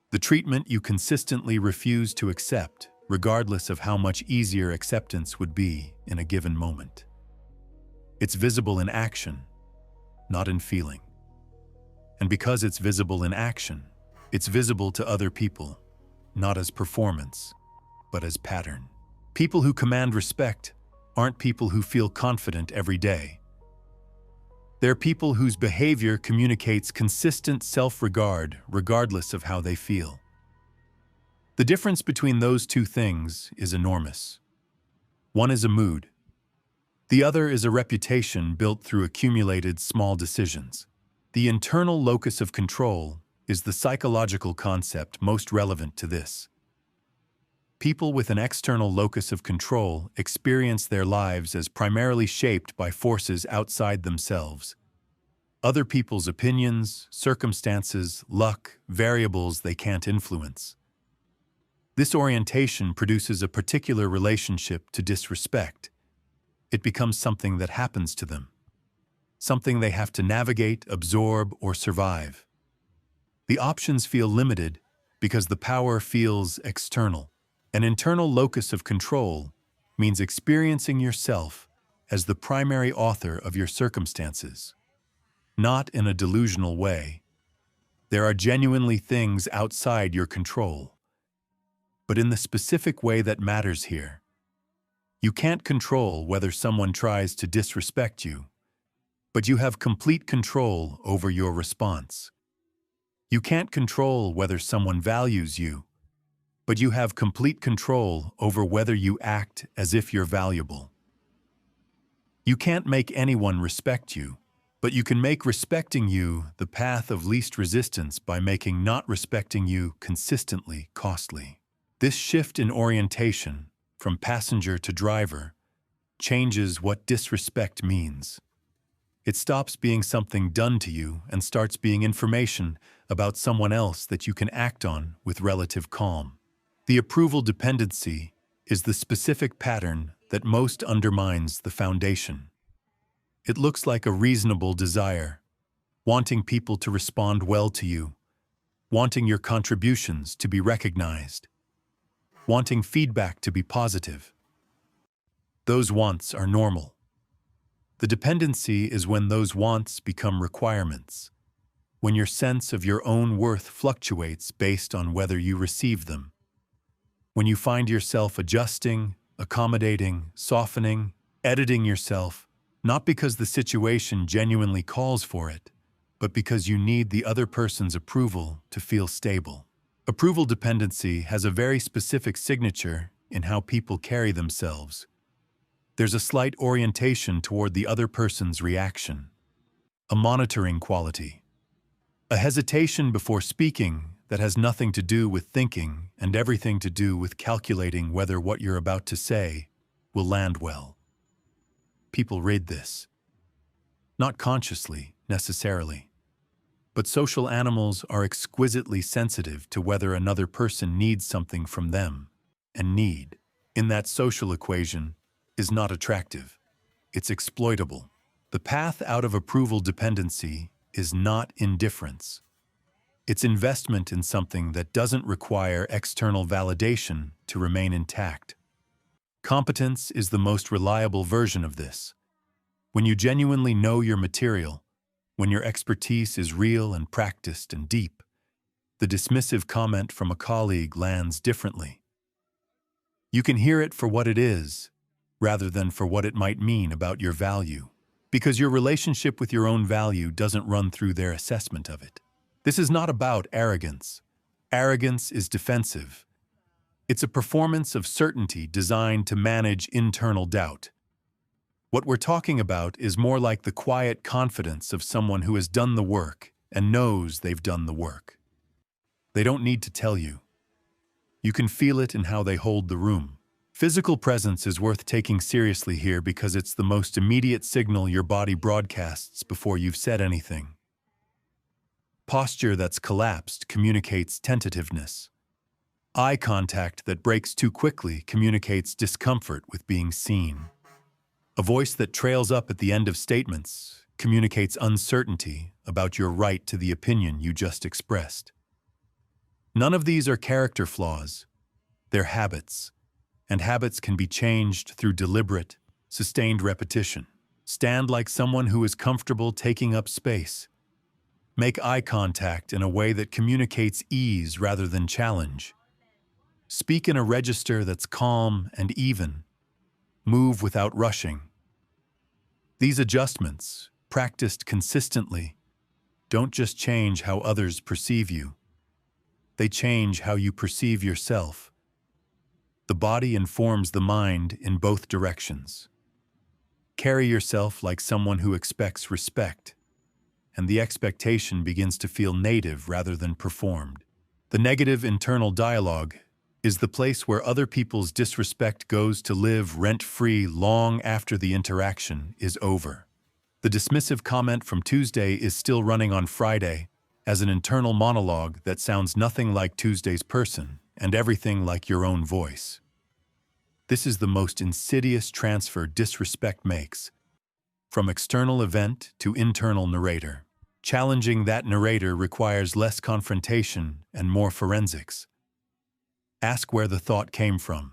[SPEAKER 1] the treatment you consistently refuse to accept, regardless of how much easier acceptance would be in a given moment. It's visible in action, not in feeling. And because it's visible in action, it's visible to other people, not as performance, but as pattern. People who command respect aren't people who feel confident every day. They're people whose behavior communicates consistent self-regard regardless of how they feel. The difference between those two things is enormous. One is a mood. The other is a reputation built through accumulated small decisions. The internal locus of control is the psychological concept most relevant to this. People with an external locus of control experience their lives as primarily shaped by forces outside themselves. Other people's opinions, circumstances, luck, variables they can't influence. This orientation produces a particular relationship to disrespect. It becomes something that happens to them, something they have to navigate, absorb, or survive. The options feel limited because the power feels external. An internal locus of control means experiencing yourself as the primary author of your circumstances, not in a delusional way. There are genuinely things outside your control, but in the specific way that matters here. You can't control whether someone tries to disrespect you, but you have complete control over your response. You can't control whether someone values you, but you have complete control over whether you act as if you're valuable. You can't make anyone respect you, but you can make respecting you the path of least resistance by making not respecting you consistently costly. This shift in orientation, from passenger to driver, changes what disrespect means. It stops being something done to you and starts being information about someone else that you can act on with relative calm. The approval dependency is the specific pattern that most undermines the foundation. It looks like a reasonable desire, wanting people to respond well to you, wanting your contributions to be recognized, wanting feedback to be positive. Those wants are normal. The dependency is when those wants become requirements, when your sense of your own worth fluctuates based on whether you receive them. When you find yourself adjusting, accommodating, softening, editing yourself, not because the situation genuinely calls for it, but because you need the other person's approval to feel stable. Approval dependency has a very specific signature in how people carry themselves. There's a slight orientation toward the other person's reaction, a monitoring quality, a hesitation before speaking that has nothing to do with thinking and everything to do with calculating whether what you're about to say will land well. People read this, not consciously, necessarily, but social animals are exquisitely sensitive to whether another person needs something from them, and need, in that social equation, is not attractive. It's exploitable. The path out of approval dependency is not indifference. It's investment in something that doesn't require external validation to remain intact. Competence is the most reliable version of this. When you genuinely know your material, when your expertise is real and practiced and deep, the dismissive comment from a colleague lands differently. You can hear it for what it is, rather than for what it might mean about your value, because your relationship with your own value doesn't run through their assessment of it. This is not about arrogance. Arrogance is defensive. It's a performance of certainty designed to manage internal doubt. What we're talking about is more like the quiet confidence of someone who has done the work and knows they've done the work. They don't need to tell you. You can feel it in how they hold the room. Physical presence is worth taking seriously here because it's the most immediate signal your body broadcasts before you've said anything. Posture that's collapsed communicates tentativeness. Eye contact that breaks too quickly communicates discomfort with being seen. A voice that trails up at the end of statements communicates uncertainty about your right to the opinion you just expressed. None of these are character flaws. They're habits, and habits can be changed through deliberate, sustained repetition. Stand like someone who is comfortable taking up space. Make eye contact in a way that communicates ease rather than challenge. Speak in a register that's calm and even. Move without rushing. These adjustments, practiced consistently, don't just change how others perceive you. They change how you perceive yourself. The body informs the mind in both directions. Carry yourself like someone who expects respect, and the expectation begins to feel native rather than performed. The negative internal dialogue is the place where other people's disrespect goes to live rent-free long after the interaction is over. The dismissive comment from Tuesday is still running on Friday as an internal monologue that sounds nothing like Tuesday's person and everything like your own voice. This is the most insidious transfer disrespect makes, from external event to internal narrator. Challenging that narrator requires less confrontation and more forensics. Ask where the thought came from.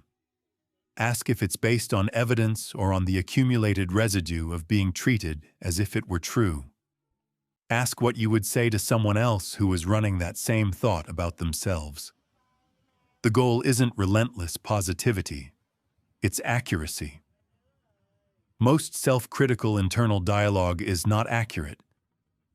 [SPEAKER 1] Ask if it's based on evidence or on the accumulated residue of being treated as if it were true. Ask what you would say to someone else who was running that same thought about themselves. The goal isn't relentless positivity, it's accuracy. Most self-critical internal dialogue is not accurate.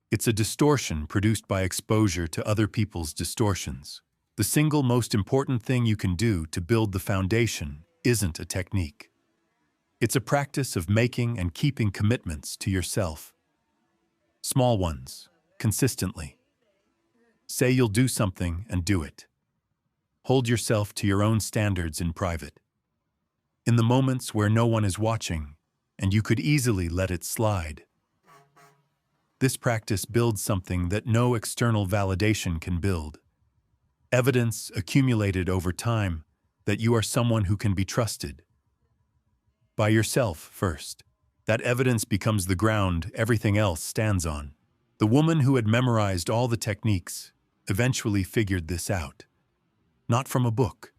[SPEAKER 1] It's a distortion produced by exposure to other people's distortions. The single most important thing you can do to build the foundation isn't a technique. It's a practice of making and keeping commitments to yourself. Small ones, consistently. Say you'll do something and do it. Hold yourself to your own standards in private. In the moments where no one is watching, and you could easily let it slide. This practice builds something that no external validation can build. Evidence accumulated over time that you are someone who can be trusted. By yourself first. That evidence becomes the ground everything else stands on. The woman who had memorized all the techniques eventually figured this out. Not from a book.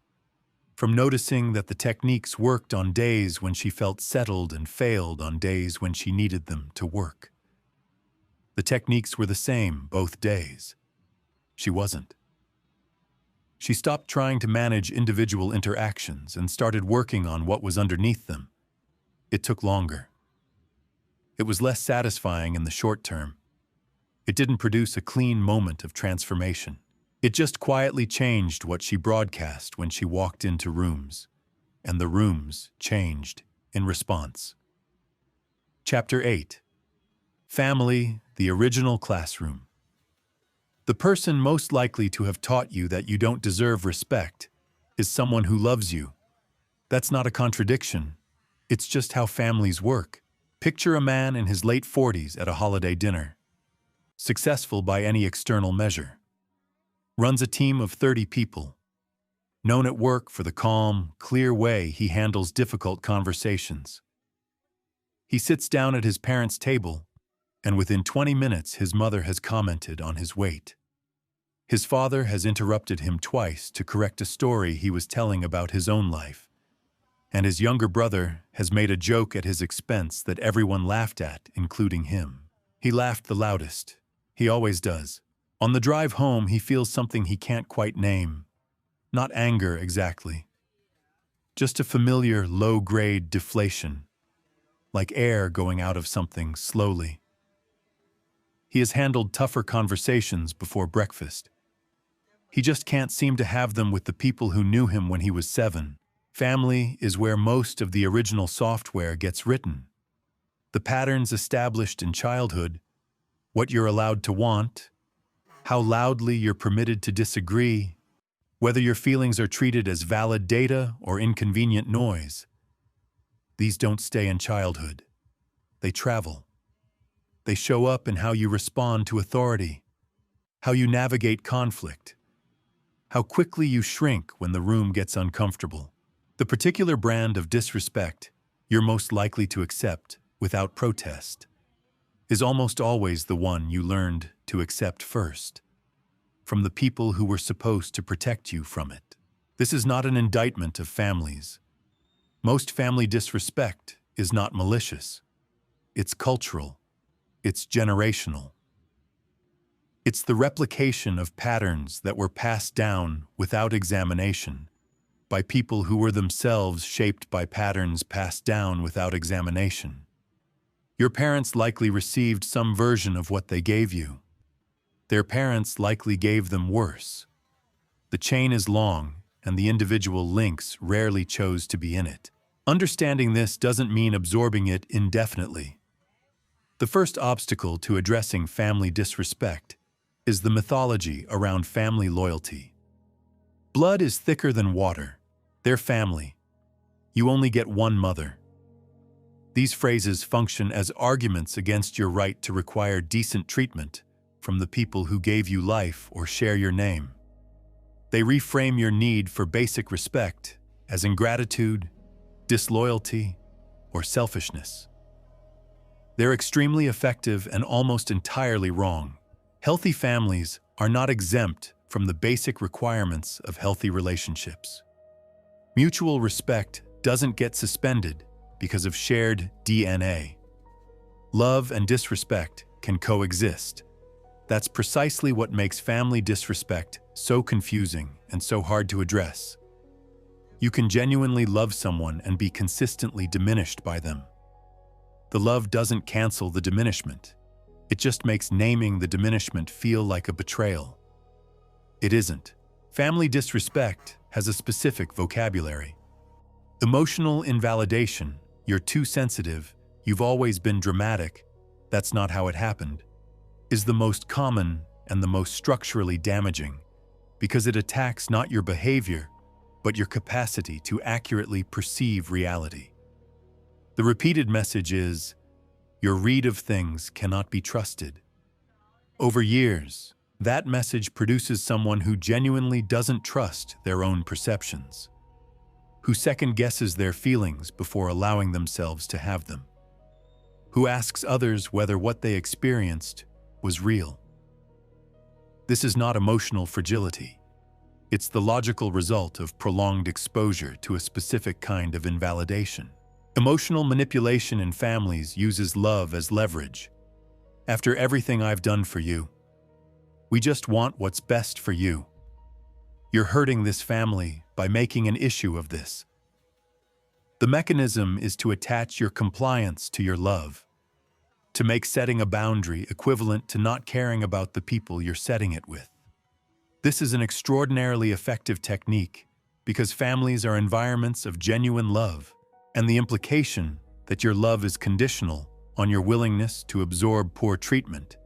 [SPEAKER 1] From noticing that the techniques worked on days when she felt settled and failed on days when she needed them to work. The techniques were the same both days. She wasn't. She stopped trying to manage individual interactions and started working on what was underneath them. It took longer. It was less satisfying in the short term. It didn't produce a clean moment of transformation. It just quietly changed what she broadcast when she walked into rooms, and the rooms changed in response. Chapter 8. Family, the original classroom. The person most likely to have taught you that you don't deserve respect is someone who loves you. That's not a contradiction. It's just how families work. Picture a man in his late 40s at a holiday dinner. Successful by any external measure. Runs a team of 30 people. Known at work for the calm, clear way he handles difficult conversations. He sits down at his parents' table, and within 20 minutes his mother has commented on his weight. His father has interrupted him twice to correct a story he was telling about his own life. And his younger brother has made a joke at his expense that everyone laughed at, including him. He laughed the loudest. He always does. On the drive home, he feels something he can't quite name. Not anger exactly. Just a familiar low-grade deflation, like air going out of something slowly. He has handled tougher conversations before breakfast. He just can't seem to have them with the people who knew him when he was 7. Family is where most of the original software gets written. The patterns established in childhood, what you're allowed to want, how loudly you're permitted to disagree, whether your feelings are treated as valid data or inconvenient noise. These don't stay in childhood. They travel. They show up in how you respond to authority, how you navigate conflict, how quickly you shrink when the room gets uncomfortable. The particular brand of disrespect you're most likely to accept without protest is almost always the one you learned to accept first, from the people who were supposed to protect you from it. This is not an indictment of families. Most family disrespect is not malicious. It's cultural. It's generational. It's the replication of patterns that were passed down without examination by people who were themselves shaped by patterns passed down without examination. Your parents likely received some version of what they gave you. Their parents likely gave them worse. The chain is long, and the individual links rarely chose to be in it. Understanding this doesn't mean absorbing it indefinitely. The first obstacle to addressing family disrespect is the mythology around family loyalty. Blood is thicker than water. They're family. You only get one mother. These phrases function as arguments against your right to require decent treatment from the people who gave you life or share your name. They reframe your need for basic respect as ingratitude, disloyalty, or selfishness. They're extremely effective and almost entirely wrong. Healthy families are not exempt from the basic requirements of healthy relationships. Mutual respect doesn't get suspended because of shared DNA. Love and disrespect can coexist. That's precisely what makes family disrespect so confusing and so hard to address. You can genuinely love someone and be consistently diminished by them. The love doesn't cancel the diminishment. It just makes naming the diminishment feel like a betrayal. It isn't. Family disrespect has a specific vocabulary. Emotional invalidation, you're too sensitive, you've always been dramatic, that's not how it happened, is the most common and the most structurally damaging because it attacks not your behavior, but your capacity to accurately perceive reality. The repeated message is, your read of things cannot be trusted. Over years, that message produces someone who genuinely doesn't trust their own perceptions, who second-guesses their feelings before allowing themselves to have them, who asks others whether what they experienced was real. This is not emotional fragility. It's the logical result of prolonged exposure to a specific kind of invalidation. Emotional manipulation in families uses love as leverage. After everything I've done for you, we just want what's best for you. You're hurting this family by making an issue of this. The mechanism is to attach your compliance to your love, to make setting a boundary equivalent to not caring about the people you're setting it with. This is an extraordinarily effective technique because families are environments of genuine love, and the implication that your love is conditional on your willingness to absorb poor treatment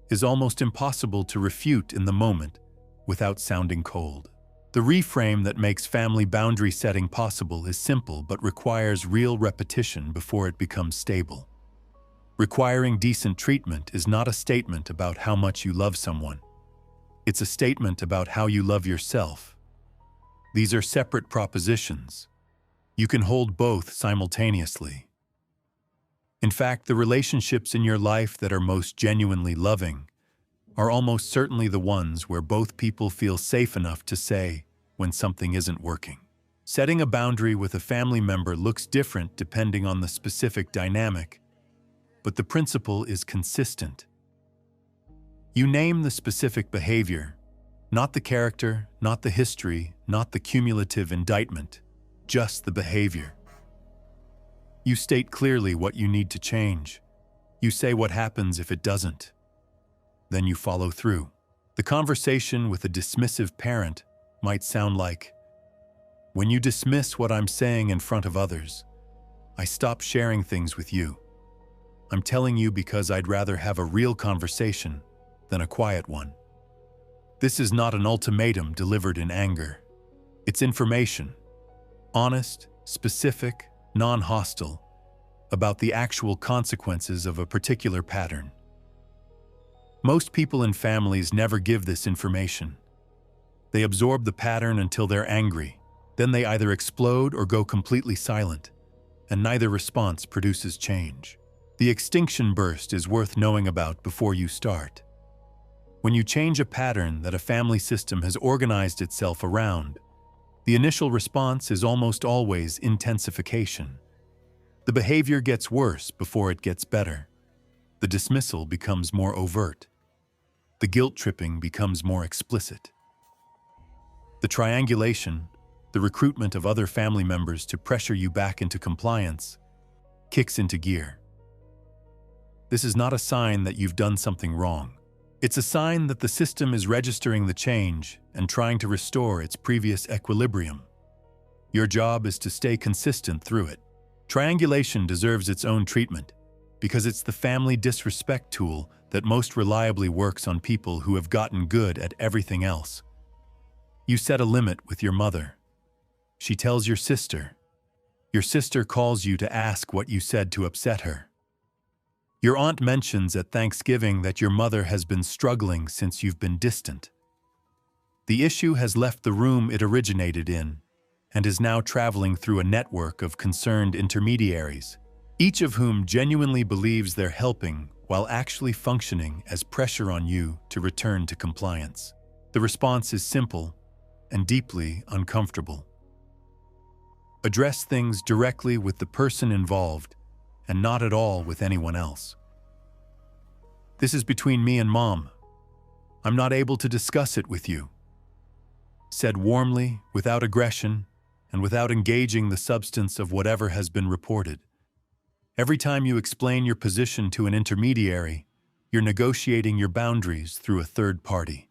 [SPEAKER 1] is almost impossible to refute in the moment without sounding cold. The reframe that makes family boundary setting possible is simple but requires real repetition before it becomes stable. Requiring decent treatment is not a statement about how much you love someone. It's a statement about how you love yourself. These are separate propositions. You can hold both simultaneously. In fact, the relationships in your life that are most genuinely loving are almost certainly the ones where both people feel safe enough to say when something isn't working. Setting a boundary with a family member looks different depending on the specific dynamic, but the principle is consistent. You name the specific behavior, not the character, not the history, not the cumulative indictment, just the behavior. You state clearly what you need to change. You say what happens if it doesn't. Then you follow through. The conversation with a dismissive parent might sound like, "When you dismiss what I'm saying in front of others, I stop sharing things with you." I'm telling you because I'd rather have a real conversation than a quiet one. This is not an ultimatum delivered in anger. It's information, honest, specific, non-hostile, about the actual consequences of a particular pattern. Most people in families never give this information. They absorb the pattern until they're angry. Then they either explode or go completely silent, and neither response produces change. The extinction burst is worth knowing about before you start. When you change a pattern that a family system has organized itself around, the initial response is almost always intensification. The behavior gets worse before it gets better. The dismissal becomes more overt. The guilt-tripping becomes more explicit. The triangulation, the recruitment of other family members to pressure you back into compliance, kicks into gear. This is not a sign that you've done something wrong. It's a sign that the system is registering the change and trying to restore its previous equilibrium. Your job is to stay consistent through it. Triangulation deserves its own treatment because it's the family disrespect tool that most reliably works on people who have gotten good at everything else. You set a limit with your mother. She tells your sister. Your sister calls you to ask what you said to upset her. Your aunt mentions at Thanksgiving that your mother has been struggling since you've been distant. The issue has left the room it originated in and is now traveling through a network of concerned intermediaries, each of whom genuinely believes they're helping while actually functioning as pressure on you to return to compliance. The response is simple and deeply uncomfortable. Address things directly with the person involved and not at all with anyone else. This is between me and Mom. I'm not able to discuss it with you. Said warmly, without aggression, and without engaging the substance of whatever has been reported. Every time you explain your position to an intermediary, you're negotiating your boundaries through a third party,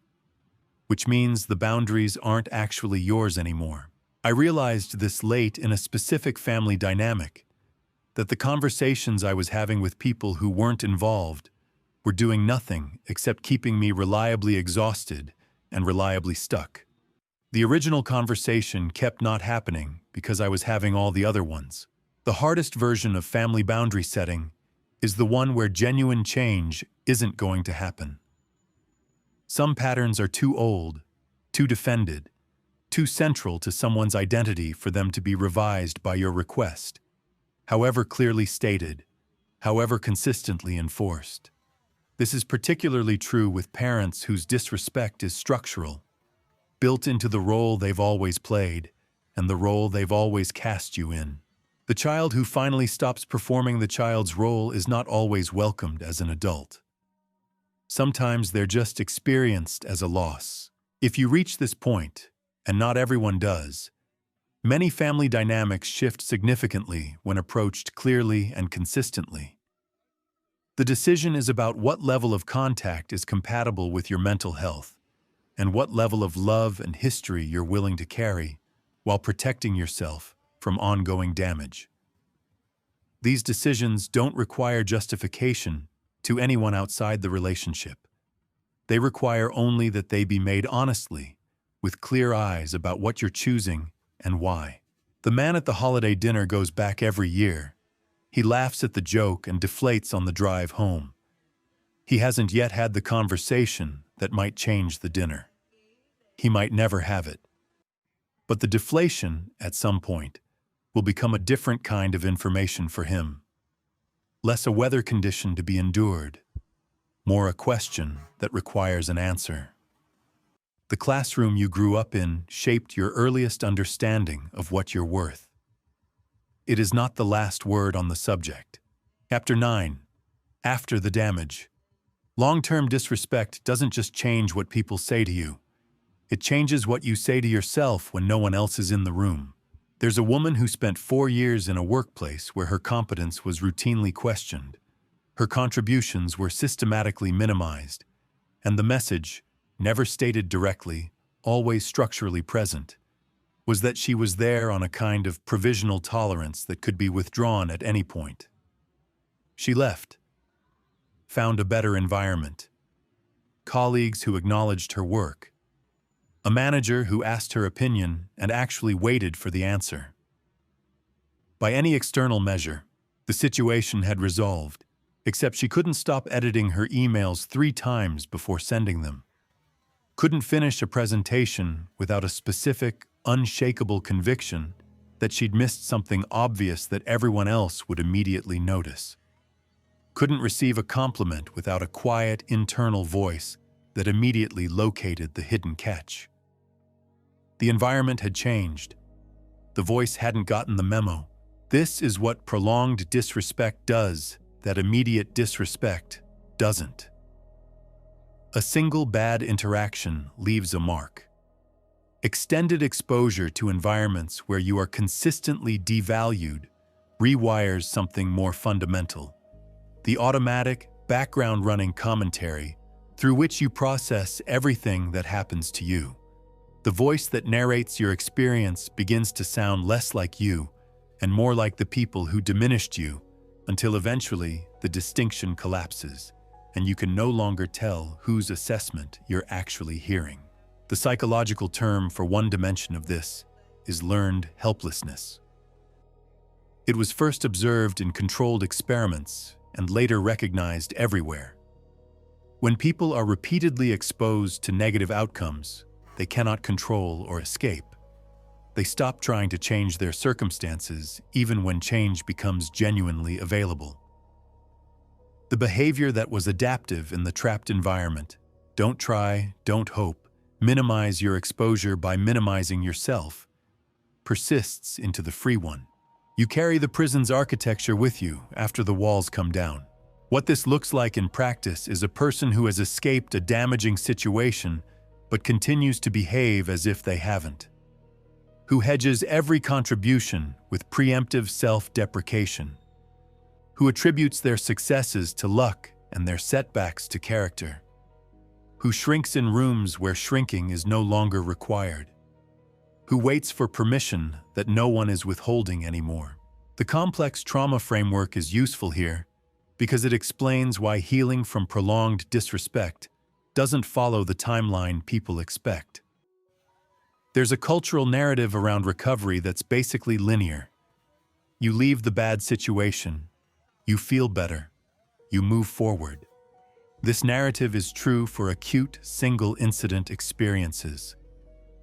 [SPEAKER 1] which means the boundaries aren't actually yours anymore. I realized this late in a specific family dynamic, that the conversations I was having with people who weren't involved were doing nothing except keeping me reliably exhausted and reliably stuck. The original conversation kept not happening because I was having all the other ones. The hardest version of family boundary setting is the one where genuine change isn't going to happen. Some patterns are too old, too defended, too central to someone's identity for them to be revised by your request, however clearly stated, however consistently enforced. This is particularly true with parents whose disrespect is structural, built into the role they've always played and the role they've always cast you in. The child who finally stops performing the child's role is not always welcomed as an adult. Sometimes they're just experienced as a loss. If you reach this point, and not everyone does, many family dynamics shift significantly when approached clearly and consistently. The decision is about what level of contact is compatible with your mental health and what level of love and history you're willing to carry while protecting yourself from ongoing damage. These decisions don't require justification to anyone outside the relationship. They require only that they be made honestly, with clear eyes about what you're choosing and why. The man at the holiday dinner goes back every year. He laughs at the joke and deflates on the drive home. He hasn't yet had the conversation that might change the dinner. He might never have it. But the deflation, at some point, will become a different kind of information for him. Less a weather condition to be endured, more a question that requires an answer. The classroom you grew up in shaped your earliest understanding of what you're worth. It is not the last word on the subject. Chapter 9. After the damage. Long-term disrespect doesn't just change what people say to you. It changes what you say to yourself when no one else is in the room. There's a woman who spent 4 years in a workplace where her competence was routinely questioned. Her contributions were systematically minimized, and the message, never stated directly, always structurally present, was that she was there on a kind of provisional tolerance that could be withdrawn at any point. She left, found a better environment, colleagues who acknowledged her work, a manager who asked her opinion and actually waited for the answer. By any external measure, the situation had resolved, except she couldn't stop editing her emails 3 times before sending them. Couldn't finish a presentation without a specific, unshakable conviction that she'd missed something obvious that everyone else would immediately notice. Couldn't receive a compliment without a quiet, internal voice that immediately located the hidden catch. The environment had changed. The voice hadn't gotten the memo. This is what prolonged disrespect does, that immediate disrespect doesn't. A single bad interaction leaves a mark. Extended exposure to environments where you are consistently devalued rewires something more fundamental. The automatic, background-running commentary through which you process everything that happens to you. The voice that narrates your experience begins to sound less like you and more like the people who diminished you, until eventually the distinction collapses and you can no longer tell whose assessment you're actually hearing. The psychological term for one dimension of this is learned helplessness. It was first observed in controlled experiments and later recognized everywhere. When people are repeatedly exposed to negative outcomes, they cannot control or escape. They stop trying to change their circumstances even when change becomes genuinely available. The behavior that was adaptive in the trapped environment, don't try, don't hope, minimize your exposure by minimizing yourself, persists into the free one. You carry the prison's architecture with you after the walls come down. What this looks like in practice is a person who has escaped a damaging situation but continues to behave as if they haven't, who hedges every contribution with preemptive self-deprecation, who attributes their successes to luck and their setbacks to character, who shrinks in rooms where shrinking is no longer required, who waits for permission that no one is withholding anymore. The complex trauma framework is useful here because it explains why healing from prolonged disrespect doesn't follow the timeline people expect. There's a cultural narrative around recovery that's basically linear. You leave the bad situation, you feel better, you move forward. This narrative is true for acute, single-incident experiences.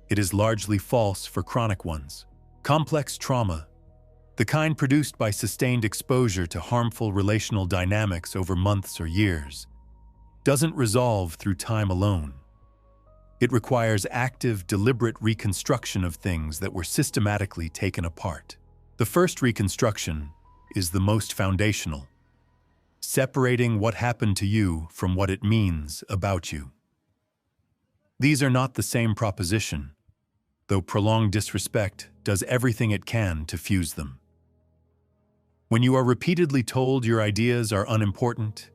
[SPEAKER 1] It is largely false for chronic ones. Complex trauma, the kind produced by sustained exposure to harmful relational dynamics over months or years, doesn't resolve through time alone. It requires active, deliberate reconstruction of things that were systematically taken apart. The first reconstruction is the most foundational, separating what happened to you from what it means about you. These are not the same proposition, though prolonged disrespect does everything it can to fuse them. When you are repeatedly told your ideas are unimportant,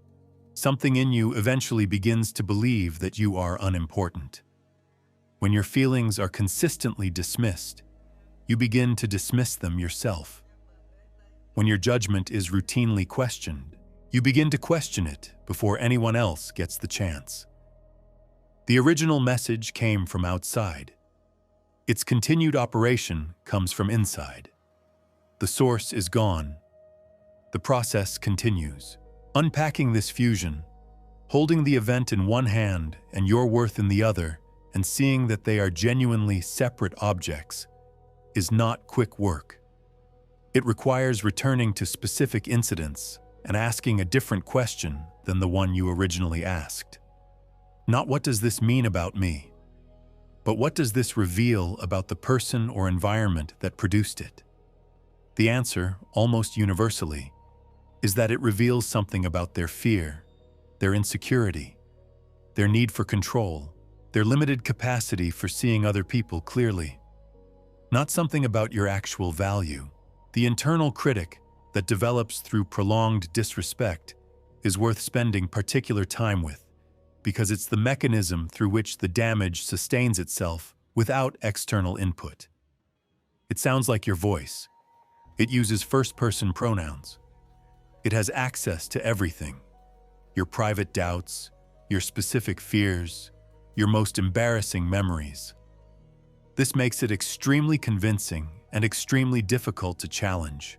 [SPEAKER 1] something in you eventually begins to believe that you are unimportant. When your feelings are consistently dismissed, you begin to dismiss them yourself. When your judgment is routinely questioned, you begin to question it before anyone else gets the chance. The original message came from outside. Its continued operation comes from inside. The source is gone. The process continues. Unpacking this fusion, holding the event in one hand and your worth in the other, and seeing that they are genuinely separate objects, is not quick work. It requires returning to specific incidents and asking a different question than the one you originally asked. Not what does this mean about me, but what does this reveal about the person or environment that produced it? The answer, almost universally, is that it reveals something about their fear, their insecurity, their need for control, their limited capacity for seeing other people clearly. Not something about your actual value. The internal critic that develops through prolonged disrespect is worth spending particular time with, because it's the mechanism through which the damage sustains itself without external input. It sounds like your voice. It uses first-person pronouns. It has access to everything. your private doubts, your specific fears, your most embarrassing memories. This makes it extremely convincing and extremely difficult to challenge,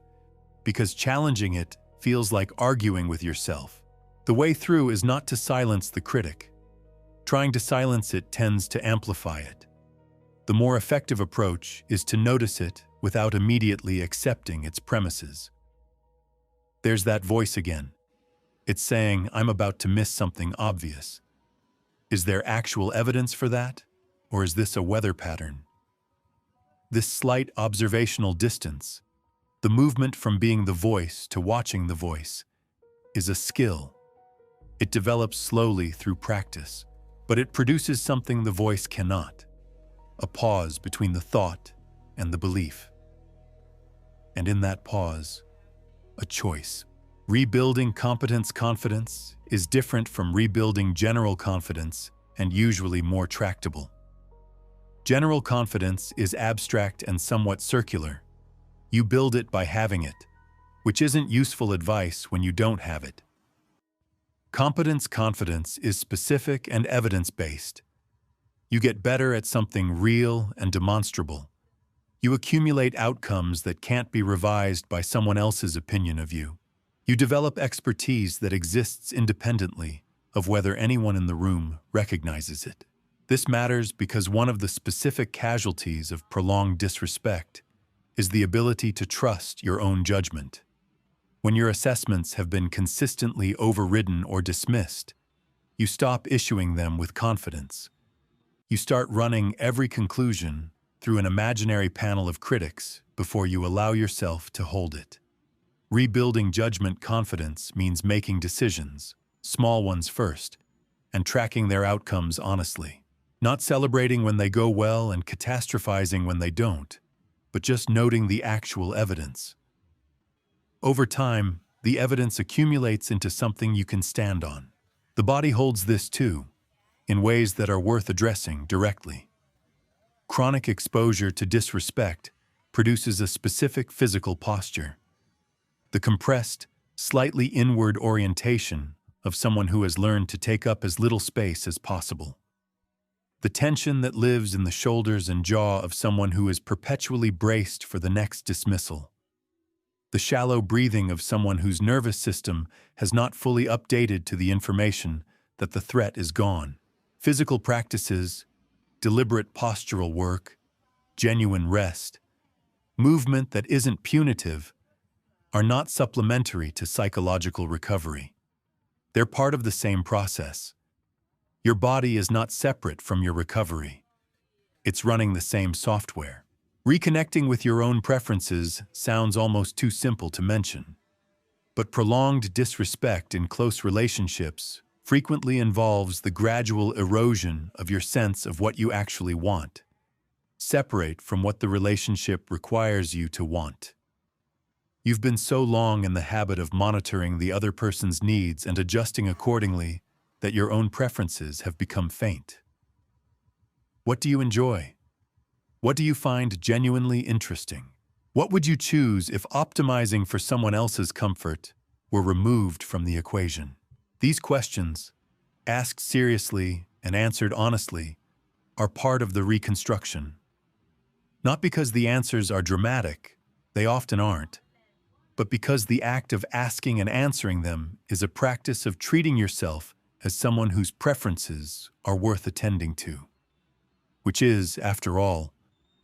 [SPEAKER 1] because challenging it feels like arguing with yourself. The way through is not to silence the critic. Trying to silence it tends to amplify it. The more effective approach is to notice it without immediately accepting its premises. There's that voice again. It's saying, I'm about to miss something obvious. Is there actual evidence for that? Or is this a weather pattern? This slight observational distance, the movement from being the voice to watching the voice, is a skill. It develops slowly through practice, but it produces something the voice cannot: a pause between the thought and the belief. And in that pause, a choice. Rebuilding competence confidence is different from rebuilding general confidence and usually more tractable. General confidence is abstract and somewhat circular. You build it by having it, which isn't useful advice when you don't have it. Competence confidence is specific and evidence-based. You get better at something real and demonstrable. You accumulate outcomes that can't be revised by someone else's opinion of you. You develop expertise that exists independently of whether anyone in the room recognizes it. This matters because one of the specific casualties of prolonged disrespect is the ability to trust your own judgment. When your assessments have been consistently overridden or dismissed, you stop issuing them with confidence. You start running every conclusion through an imaginary panel of critics before you allow yourself to hold it. Rebuilding judgment confidence means making decisions, small ones first, and tracking their outcomes honestly. Not celebrating when they go well and catastrophizing when they don't, but just noting the actual evidence. Over time, the evidence accumulates into something you can stand on. The body holds this too, in ways that are worth addressing directly. Chronic exposure to disrespect produces a specific physical posture. The compressed, slightly inward orientation of someone who has learned to take up as little space as possible. The tension that lives in the shoulders and jaw of someone who is perpetually braced for the next dismissal. The shallow breathing of someone whose nervous system has not fully updated to the information that the threat is gone. Physical practices, deliberate postural work, genuine rest, movement that isn't punitive, are not supplementary to psychological recovery. They're part of the same process. Your body is not separate from your recovery. It's running the same software. Reconnecting with your own preferences sounds almost too simple to mention. But prolonged disrespect in close relationships frequently involves the gradual erosion of your sense of what you actually want, separate from what the relationship requires you to want. You've been so long in the habit of monitoring the other person's needs and adjusting accordingly that your own preferences have become faint. What do you enjoy? What do you find genuinely interesting? What would you choose if optimizing for someone else's comfort were removed from the equation? These questions, asked seriously and answered honestly, are part of the reconstruction. Not because the answers are dramatic, they often aren't, but because the act of asking and answering them is a practice of treating yourself as someone whose preferences are worth attending to. Which is, after all,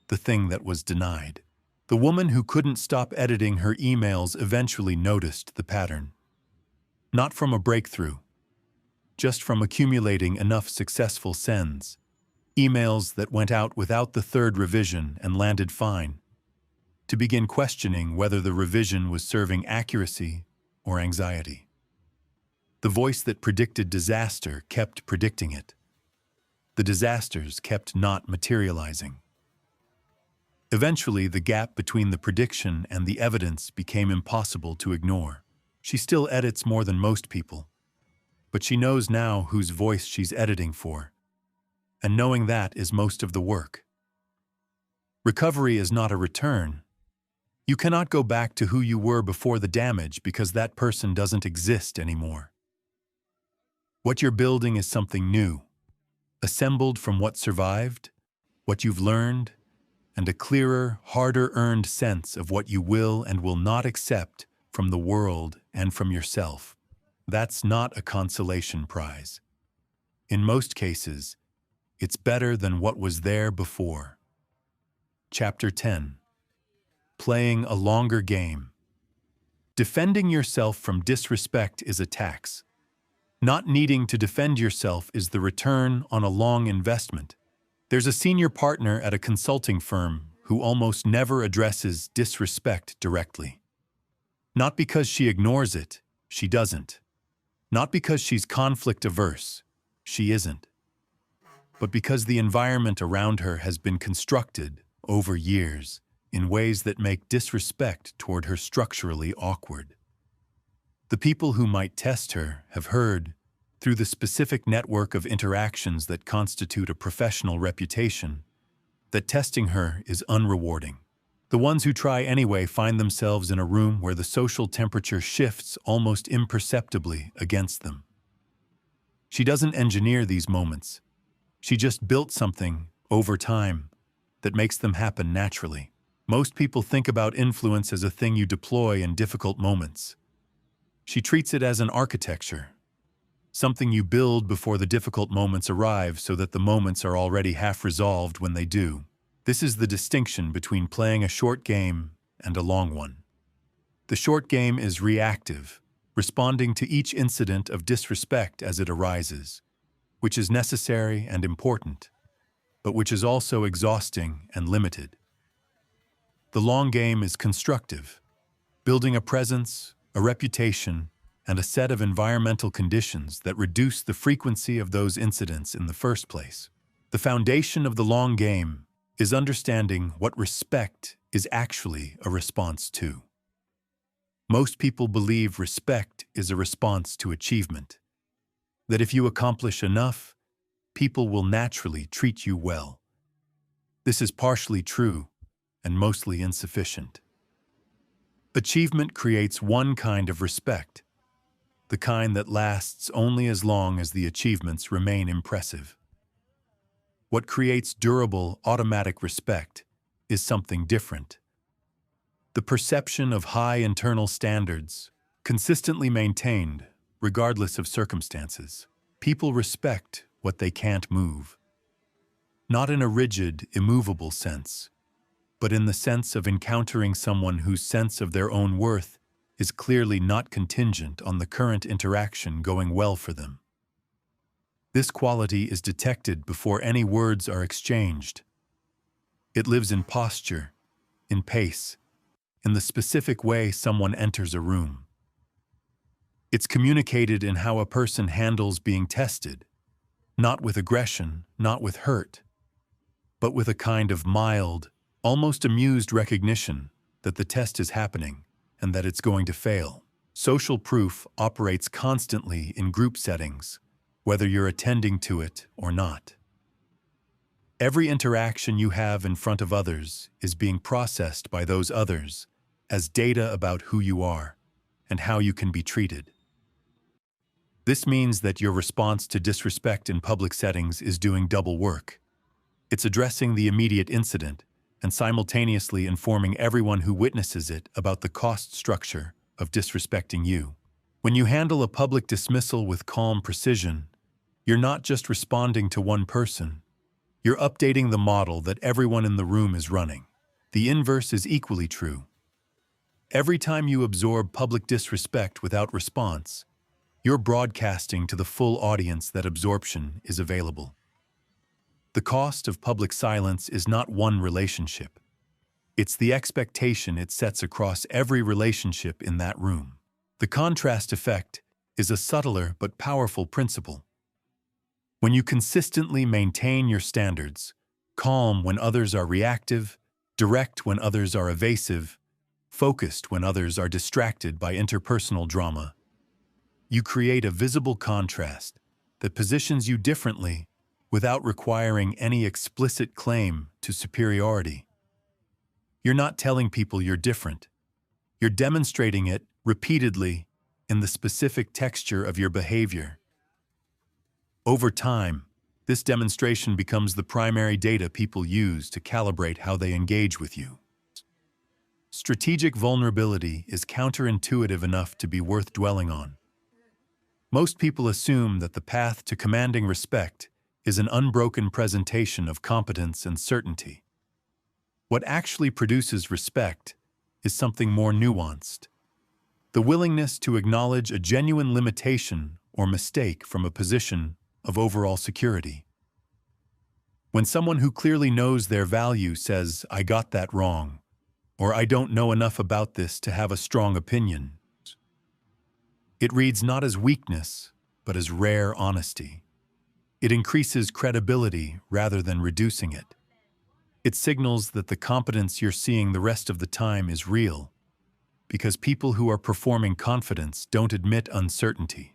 [SPEAKER 1] the thing that was denied. The woman who couldn't stop editing her emails eventually noticed the pattern. Not from a breakthrough, just from accumulating enough successful sends, emails that went out without the third revision and landed fine, to begin questioning whether the revision was serving accuracy or anxiety. The voice that predicted disaster kept predicting it. The disasters kept not materializing. Eventually, the gap between the prediction and the evidence became impossible to ignore. She still edits more than most people, but she knows now whose voice she's editing for, and knowing that is most of the work. Recovery is not a return. You cannot go back to who you were before the damage because that person doesn't exist anymore. What you're building is something new, assembled from what survived, what you've learned, and a clearer, harder-earned sense of what you will and will not accept from the world and from yourself. That's not a consolation prize. In most cases, it's better than what was there before. Chapter 10. Playing a longer game. Defending yourself from disrespect is a tax. Not needing to defend yourself is the return on a long investment. There's a senior partner at a consulting firm who almost never addresses disrespect directly. Not because she ignores it, she doesn't. Not because she's conflict-averse, she isn't. But because the environment around her has been constructed over years in ways that make disrespect toward her structurally awkward. The people who might test her have heard, through the specific network of interactions that constitute a professional reputation, that testing her is unrewarding. The ones who try anyway find themselves in a room where the social temperature shifts almost imperceptibly against them. She doesn't engineer these moments. She just built something, over time, that makes them happen naturally. Most people think about influence as a thing you deploy in difficult moments. She treats it as an architecture, something you build before the difficult moments arrive so that the moments are already half resolved when they do. This is the distinction between playing a short game and a long one. The short game is reactive, responding to each incident of disrespect as it arises, which is necessary and important, but which is also exhausting and limited. The long game is constructive, building a presence, a reputation, and a set of environmental conditions that reduce the frequency of those incidents in the first place. The foundation of the long game is understanding what respect is actually a response to. Most people believe respect is a response to achievement, that if you accomplish enough, people will naturally treat you well. This is partially true and mostly insufficient. Achievement creates one kind of respect, the kind that lasts only as long as the achievements remain impressive. What creates durable, automatic respect is something different. The perception of high internal standards, consistently maintained, regardless of circumstances. People respect what they can't move. Not in a rigid, immovable sense, but in the sense of encountering someone whose sense of their own worth is clearly not contingent on the current interaction going well for them. This quality is detected before any words are exchanged. It lives in posture, in pace, in the specific way someone enters a room. It's communicated in how a person handles being tested, not with aggression, not with hurt, but with a kind of mild, almost amused recognition that the test is happening and that it's going to fail. Social proof operates constantly in group settings, whether you're attending to it or not. Every interaction you have in front of others is being processed by those others as data about who you are and how you can be treated. This means that your response to disrespect in public settings is doing double work. It's addressing the immediate incident and simultaneously informing everyone who witnesses it about the cost structure of disrespecting you. When you handle a public dismissal with calm precision, you're not just responding to one person. You're updating the model that everyone in the room is running. The inverse is equally true. Every time you absorb public disrespect without response, you're broadcasting to the full audience that absorption is available. The cost of public silence is not one relationship. It's the expectation it sets across every relationship in that room. The contrast effect is a subtler but powerful principle. When you consistently maintain your standards, calm when others are reactive, direct when others are evasive, focused when others are distracted by interpersonal drama, you create a visible contrast that positions you differently without requiring any explicit claim to superiority. You're not telling people you're different. You're demonstrating it repeatedly in the specific texture of your behavior. Over time, this demonstration becomes the primary data people use to calibrate how they engage with you. Strategic vulnerability is counterintuitive enough to be worth dwelling on. Most people assume that the path to commanding respect is an unbroken presentation of competence and certainty. What actually produces respect is something more nuanced. The willingness to acknowledge a genuine limitation or mistake from a position of overall security. When someone who clearly knows their value says, "I got that wrong," or "I don't know enough about this to have a strong opinion," it reads not as weakness, but as rare honesty. It increases credibility rather than reducing it. It signals that the competence you're seeing the rest of the time is real, because people who are performing confidence don't admit uncertainty.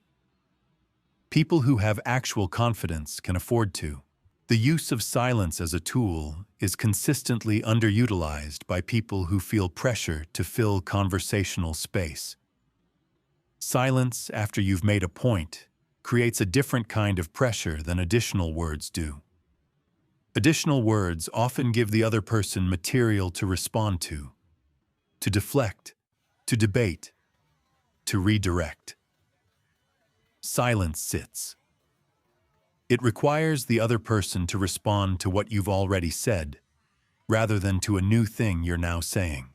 [SPEAKER 1] People who have actual confidence can afford to. The use of silence as a tool is consistently underutilized by people who feel pressure to fill conversational space. Silence after you've made a point creates a different kind of pressure than additional words do. Additional words often give the other person material to respond to deflect, to debate, to redirect. Silence sits. It requires the other person to respond to what you've already said, rather than to a new thing you're now saying.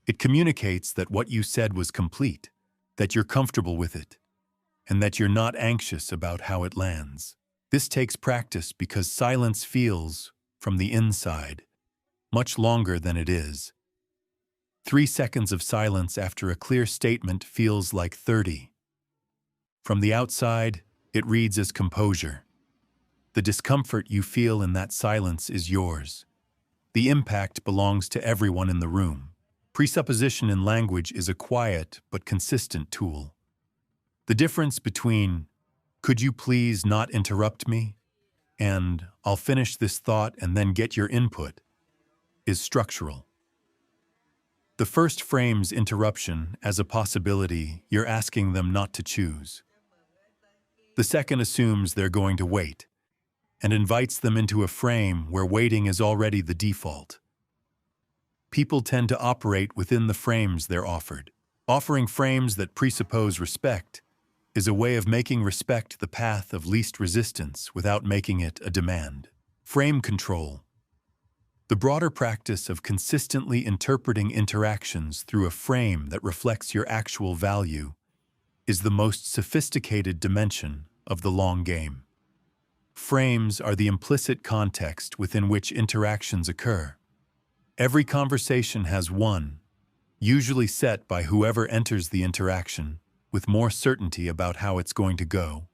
[SPEAKER 1] It communicates that what you said was complete, that you're comfortable with it, and that you're not anxious about how it lands. This takes practice because silence feels, from the inside, much longer than it is. 3 seconds of silence after a clear statement feels like 30. From the outside, it reads as composure. The discomfort you feel in that silence is yours. The impact belongs to everyone in the room. Presupposition in language is a quiet but consistent tool. The difference between "could you please not interrupt me?" and "I'll finish this thought and then get your input" is structural. The first frames interruption as a possibility you're asking them not to choose. The second assumes they're going to wait and invites them into a frame where waiting is already the default. People tend to operate within the frames they're offered. Offering frames that presuppose respect is a way of making respect the path of least resistance without making it a demand. Frame control. The broader practice of consistently interpreting interactions through a frame that reflects your actual value is the most sophisticated dimension of the long game. Frames are the implicit context within which interactions occur. Every conversation has one, usually set by whoever enters the interaction, with more certainty about how it's going to go.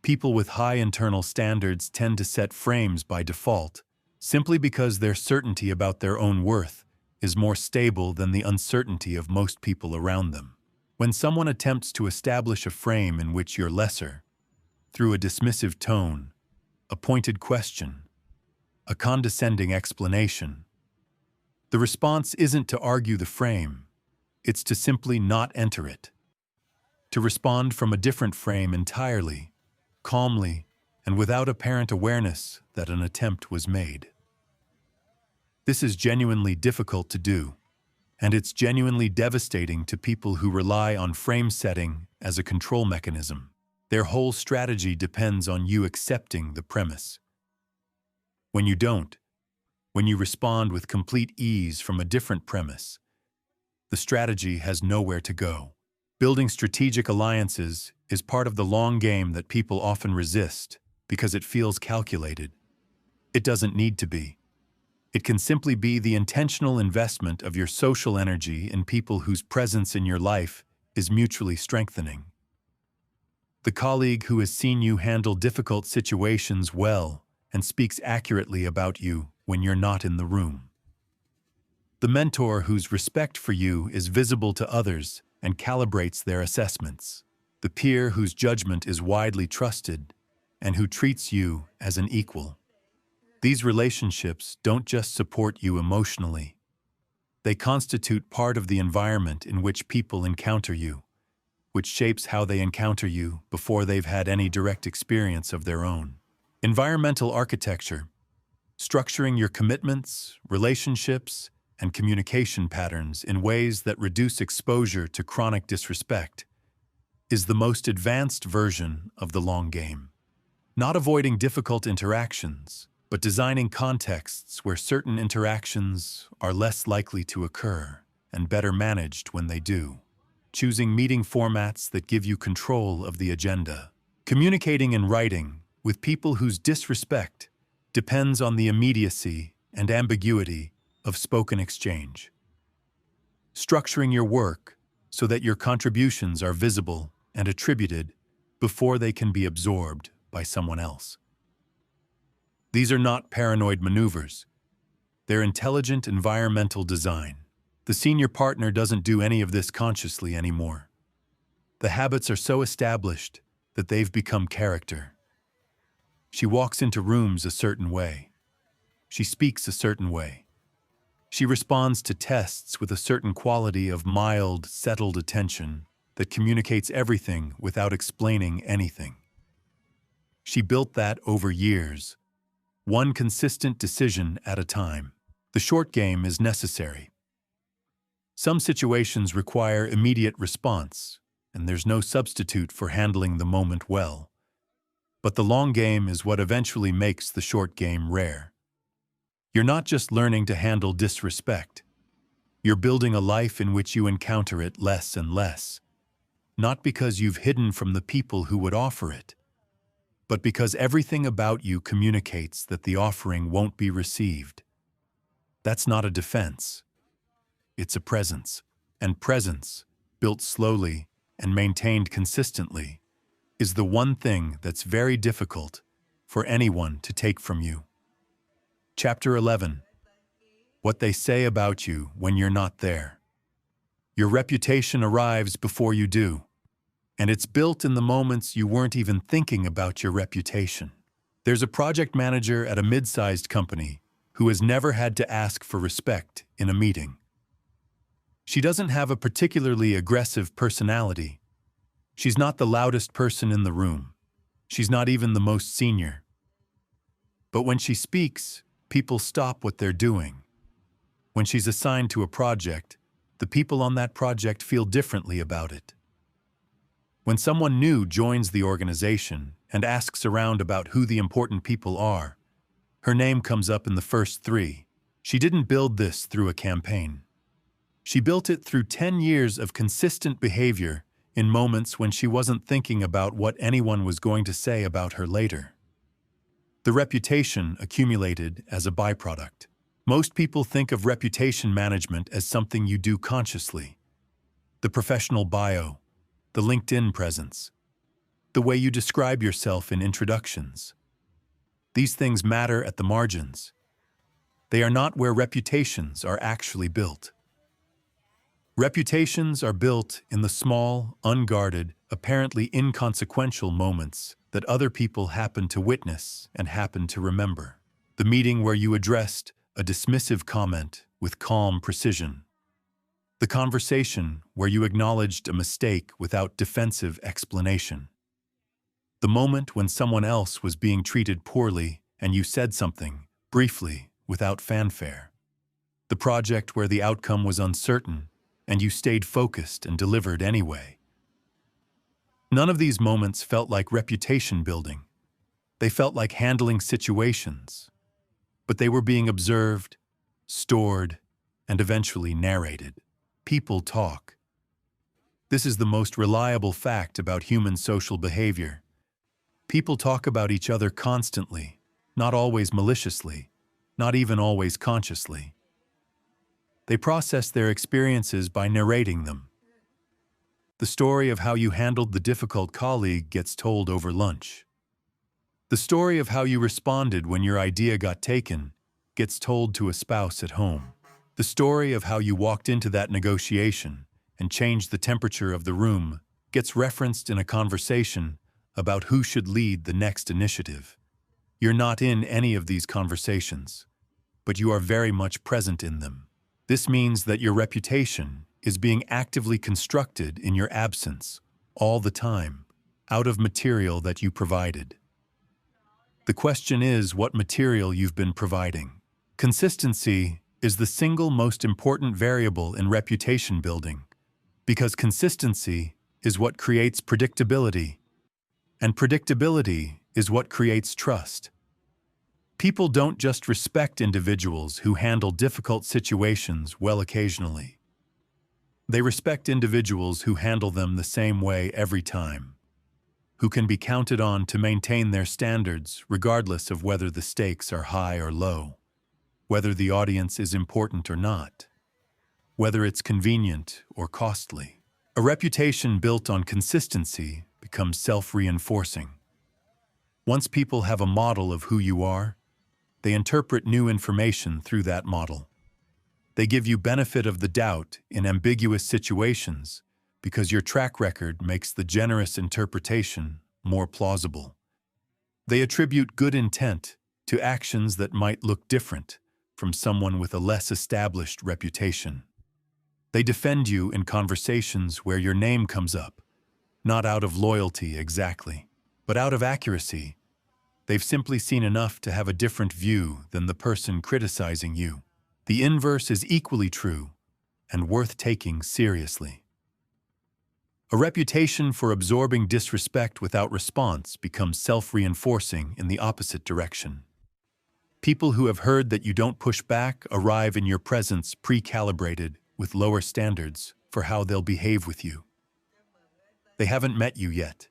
[SPEAKER 1] People with high internal standards tend to set frames by default, simply because their certainty about their own worth is more stable than the uncertainty of most people around them. When someone attempts to establish a frame in which you're lesser, through a dismissive tone, a pointed question, a condescending explanation, the response isn't to argue the frame, it's to simply not enter it. To respond from a different frame entirely, calmly, and without apparent awareness that an attempt was made. This is genuinely difficult to do, and it's genuinely devastating to people who rely on frame setting as a control mechanism. Their whole strategy depends on you accepting the premise. When you don't, when you respond with complete ease from a different premise, the strategy has nowhere to go. Building strategic alliances is part of the long game that people often resist because it feels calculated. It doesn't need to be. It can simply be the intentional investment of your social energy in people whose presence in your life is mutually strengthening. The colleague who has seen you handle difficult situations well and speaks accurately about you when you're not in the room. The mentor whose respect for you is visible to others and calibrates their assessments. The peer whose judgment is widely trusted and who treats you as an equal. These relationships don't just support you emotionally. They constitute part of the environment in which people encounter you, which shapes how they encounter you before they've had any direct experience of their own. Environmental architecture, structuring your commitments, relationships, and communication patterns in ways that reduce exposure to chronic disrespect, is the most advanced version of the long game. Not avoiding difficult interactions, but designing contexts where certain interactions are less likely to occur and better managed when they do. Choosing meeting formats that give you control of the agenda. Communicating in writing with people whose disrespect depends on the immediacy and ambiguity of spoken exchange. Structuring your work so that your contributions are visible and attributed before they can be absorbed by someone else. These are not paranoid maneuvers. They're intelligent environmental design. The senior partner doesn't do any of this consciously anymore. The habits are so established that they've become character. She walks into rooms a certain way. She speaks a certain way. She responds to tests with a certain quality of mild, settled attention that communicates everything without explaining anything. She built that over years, one consistent decision at a time. The short game is necessary. Some situations require immediate response, and there's no substitute for handling the moment well. But the long game is what eventually makes the short game rare. You're not just learning to handle disrespect. You're building a life in which you encounter it less and less. Not because you've hidden from the people who would offer it, but because everything about you communicates that the offering won't be received. That's not a defense. It's a presence. And presence, built slowly and maintained consistently, is the one thing that's very difficult for anyone to take from you. Chapter 11. What they say about you when you're not there. Your reputation arrives before you do, and it's built in the moments you weren't even thinking about your reputation. There's a project manager at a mid-sized company who has never had to ask for respect in a meeting. She doesn't have a particularly aggressive personality. She's not the loudest person in the room. She's not even the most senior. But when she speaks, people stop what they're doing. When she's assigned to a project, the people on that project feel differently about it. When someone new joins the organization and asks around about who the important people are, her name comes up in the first three. She didn't build this through a campaign. She built it through 10 years of consistent behavior in moments when she wasn't thinking about what anyone was going to say about her later. The reputation accumulated as a byproduct. Most people think of reputation management as something you do consciously. The professional bio, the LinkedIn presence, the way you describe yourself in introductions. These things matter at the margins. They are not where reputations are actually built. Reputations are built in the small, unguarded, apparently inconsequential moments that other people happen to witness and happen to remember. The meeting where you addressed a dismissive comment with calm precision. The conversation where you acknowledged a mistake without defensive explanation. The moment when someone else was being treated poorly and you said something, briefly, without fanfare. The project where the outcome was uncertain and you stayed focused and delivered anyway. None of these moments felt like reputation building. They felt like handling situations, but they were being observed, stored, and eventually narrated. People talk. This is the most reliable fact about human social behavior. People talk about each other constantly, not always maliciously, not even always consciously. They process their experiences by narrating them. The story of how you handled the difficult colleague gets told over lunch. The story of how you responded when your idea got taken gets told to a spouse at home. The story of how you walked into that negotiation and changed the temperature of the room gets referenced in a conversation about who should lead the next initiative. You're not in any of these conversations, but you are very much present in them. This means that your reputation is being actively constructed in your absence. all the time, out of material that you provided. The question is what material you've been providing. Consistency is the single most important variable in reputation building, because consistency is what creates predictability, and predictability is what creates trust. People don't just respect individuals who handle difficult situations well occasionally. They respect individuals who handle them the same way every time, who can be counted on to maintain their standards regardless of whether the stakes are high or low, whether the audience is important or not, whether it's convenient or costly. A reputation built on consistency becomes self-reinforcing. Once people have a model of who you are, they interpret new information through that model. They give you benefit of the doubt in ambiguous situations because your track record makes the generous interpretation more plausible. They attribute good intent to actions that might look different from someone with a less established reputation. They defend you in conversations where your name comes up, not out of loyalty exactly, but out of accuracy. They've simply seen enough to have a different view than the person criticizing you. The inverse is equally true and worth taking seriously. A reputation for absorbing disrespect without response becomes self-reinforcing in the opposite direction. People who have heard that you don't push back arrive in your presence pre-calibrated with lower standards for how they'll behave with you. They haven't met you yet.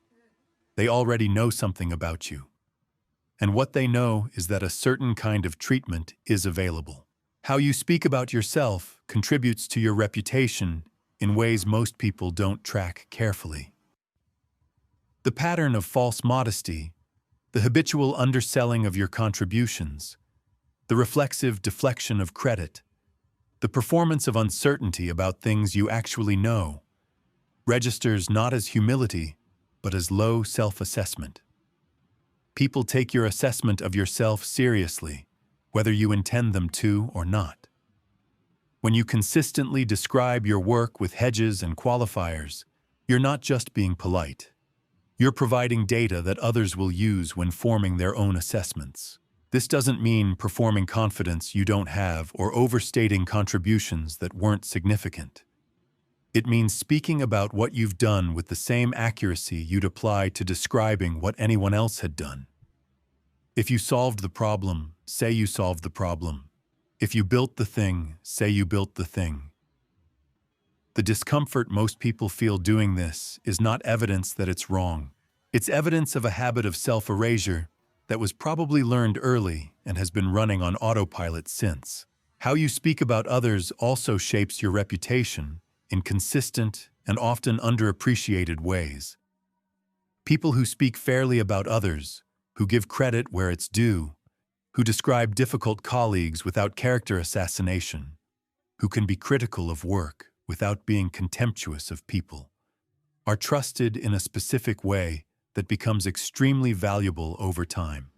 [SPEAKER 1] They already know something about you. And what they know is that a certain kind of treatment is available. How you speak about yourself contributes to your reputation in ways most people don't track carefully. The pattern of false modesty, the habitual underselling of your contributions, the reflexive deflection of credit, the performance of uncertainty about things you actually know, registers not as humility, but as low self-assessment. People take your assessment of yourself seriously, whether you intend them to or not. When you consistently describe your work with hedges and qualifiers, you're not just being polite. You're providing data that others will use when forming their own assessments. This doesn't mean performing confidence you don't have or overstating contributions that weren't significant. It means speaking about what you've done with the same accuracy you'd apply to describing what anyone else had done. If you solved the problem, say you solved the problem. If you built the thing, say you built the thing. The discomfort most people feel doing this is not evidence that it's wrong. It's evidence of a habit of self-erasure that was probably learned early and has been running on autopilot since. How you speak about others also shapes your reputation in consistent and often underappreciated ways. People who speak fairly about others, who give credit where it's due, who describe difficult colleagues without character assassination, who can be critical of work without being contemptuous of people, are trusted in a specific way that becomes extremely valuable over time.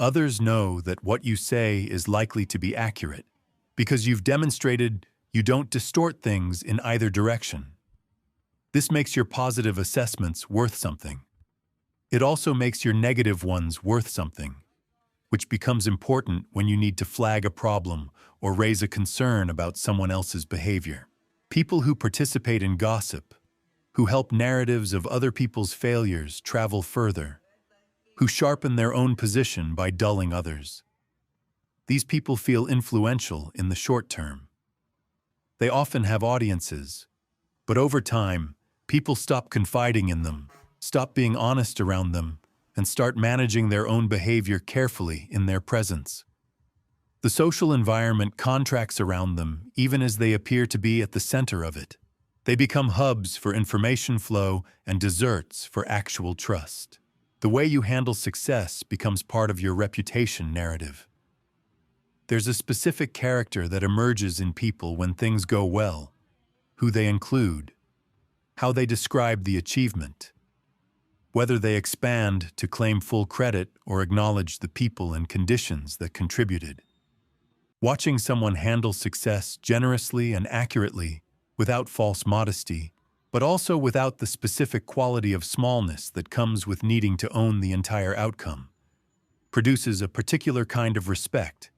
[SPEAKER 1] Others know that what you say is likely to be accurate because you've demonstrated you don't distort things in either direction. This makes your positive assessments worth something. It also makes your negative ones worth something, which becomes important when you need to flag a problem or raise a concern about someone else's behavior. People who participate in gossip, who help narratives of other people's failures travel further, who sharpen their own position by dulling others. These people feel influential in the short term. They often have audiences, but over time, people stop confiding in them, stop being honest around them, and start managing their own behavior carefully in their presence. The social environment contracts around them even as they appear to be at the center of it. They become hubs for information flow and desserts for actual trust. The way you handle success becomes part of your reputation narrative. There's a specific character that emerges in people when things go well, who they include, how they describe the achievement, whether they expand to claim full credit or acknowledge the people and conditions that contributed. Watching someone handle success generously and accurately, without false modesty, but also without the specific quality of smallness that comes with needing to own the entire outcome, produces a particular kind of respect.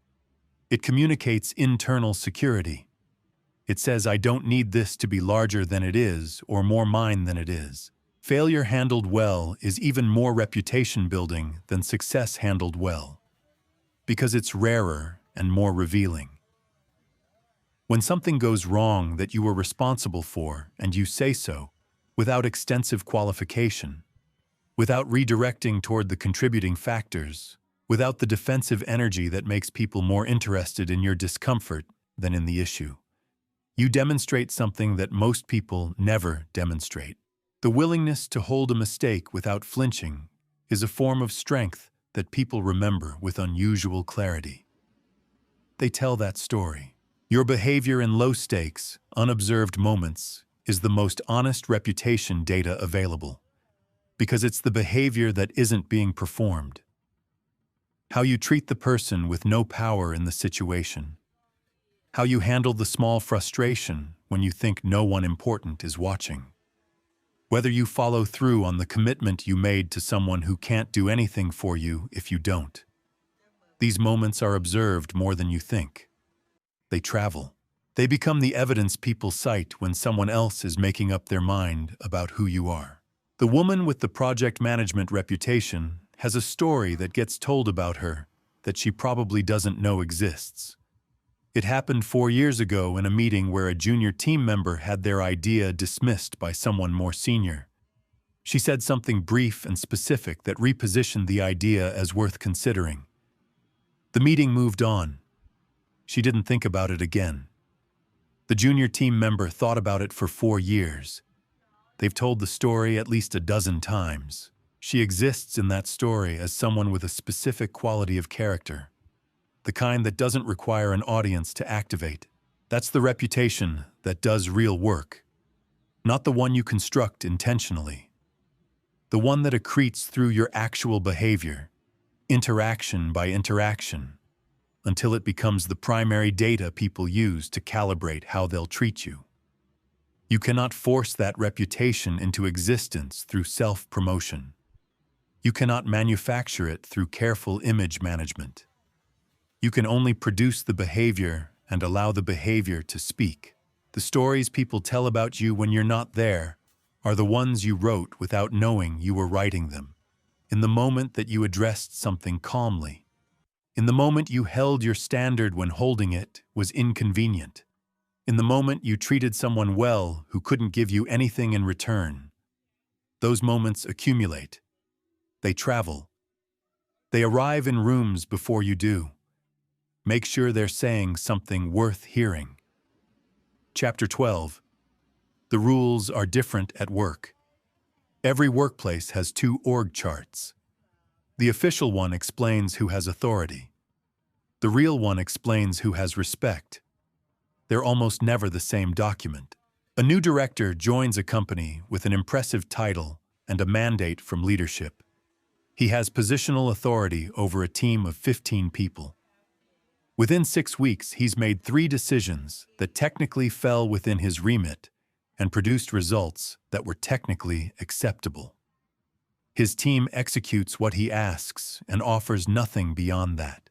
[SPEAKER 1] It communicates internal security. It says, I don't need this to be larger than it is or more mine than it is. Failure handled well is even more reputation building than success handled well, because it's rarer and more revealing. When something goes wrong that you were responsible for and you say so, without extensive qualification, without redirecting toward the contributing factors, without the defensive energy that makes people more interested in your discomfort than in the issue, you demonstrate something that most people never demonstrate. The willingness to hold a mistake without flinching is a form of strength that people remember with unusual clarity. They tell that story. Your behavior in low-stakes, unobserved moments is the most honest reputation data available, because it's the behavior that isn't being performed. How you treat the person with no power in the situation. How you handle the small frustration when you think no one important is watching. Whether you follow through on the commitment you made to someone who can't do anything for you if you don't. These moments are observed more than you think. They travel. They become the evidence people cite when someone else is making up their mind about who you are. The woman with the project management reputation has a story that gets told about her that she probably doesn't know exists. It happened 4 years ago in a meeting where a junior team member had their idea dismissed by someone more senior. She said something brief and specific that repositioned the idea as worth considering. The meeting moved on. She didn't think about it again. The junior team member thought about it for 4 years. They've told the story at least a dozen times. She exists in that story as someone with a specific quality of character, the kind that doesn't require an audience to activate. That's the reputation that does real work, not the one you construct intentionally. The one that accretes through your actual behavior, interaction by interaction, until it becomes the primary data people use to calibrate how they'll treat you. You cannot force that reputation into existence through self-promotion. You cannot manufacture it through careful image management. You can only produce the behavior and allow the behavior to speak. The stories people tell about you when you're not there are the ones you wrote without knowing you were writing them. In the moment that you addressed something calmly, in the moment you held your standard when holding it was inconvenient, in the moment you treated someone well who couldn't give you anything in return. Those moments accumulate. They travel. They arrive in rooms before you do. Make sure they're saying something worth hearing. Chapter 12. The rules are different at work. Every workplace has 2 org charts. The official one explains who has authority. The real one explains who has respect. They're almost never the same document. A new director joins a company with an impressive title and a mandate from leadership. He has positional authority over a team of 15 people. Within 6 weeks, he's made 3 decisions that technically fell within his remit and produced results that were technically acceptable. His team executes what he asks and offers nothing beyond that.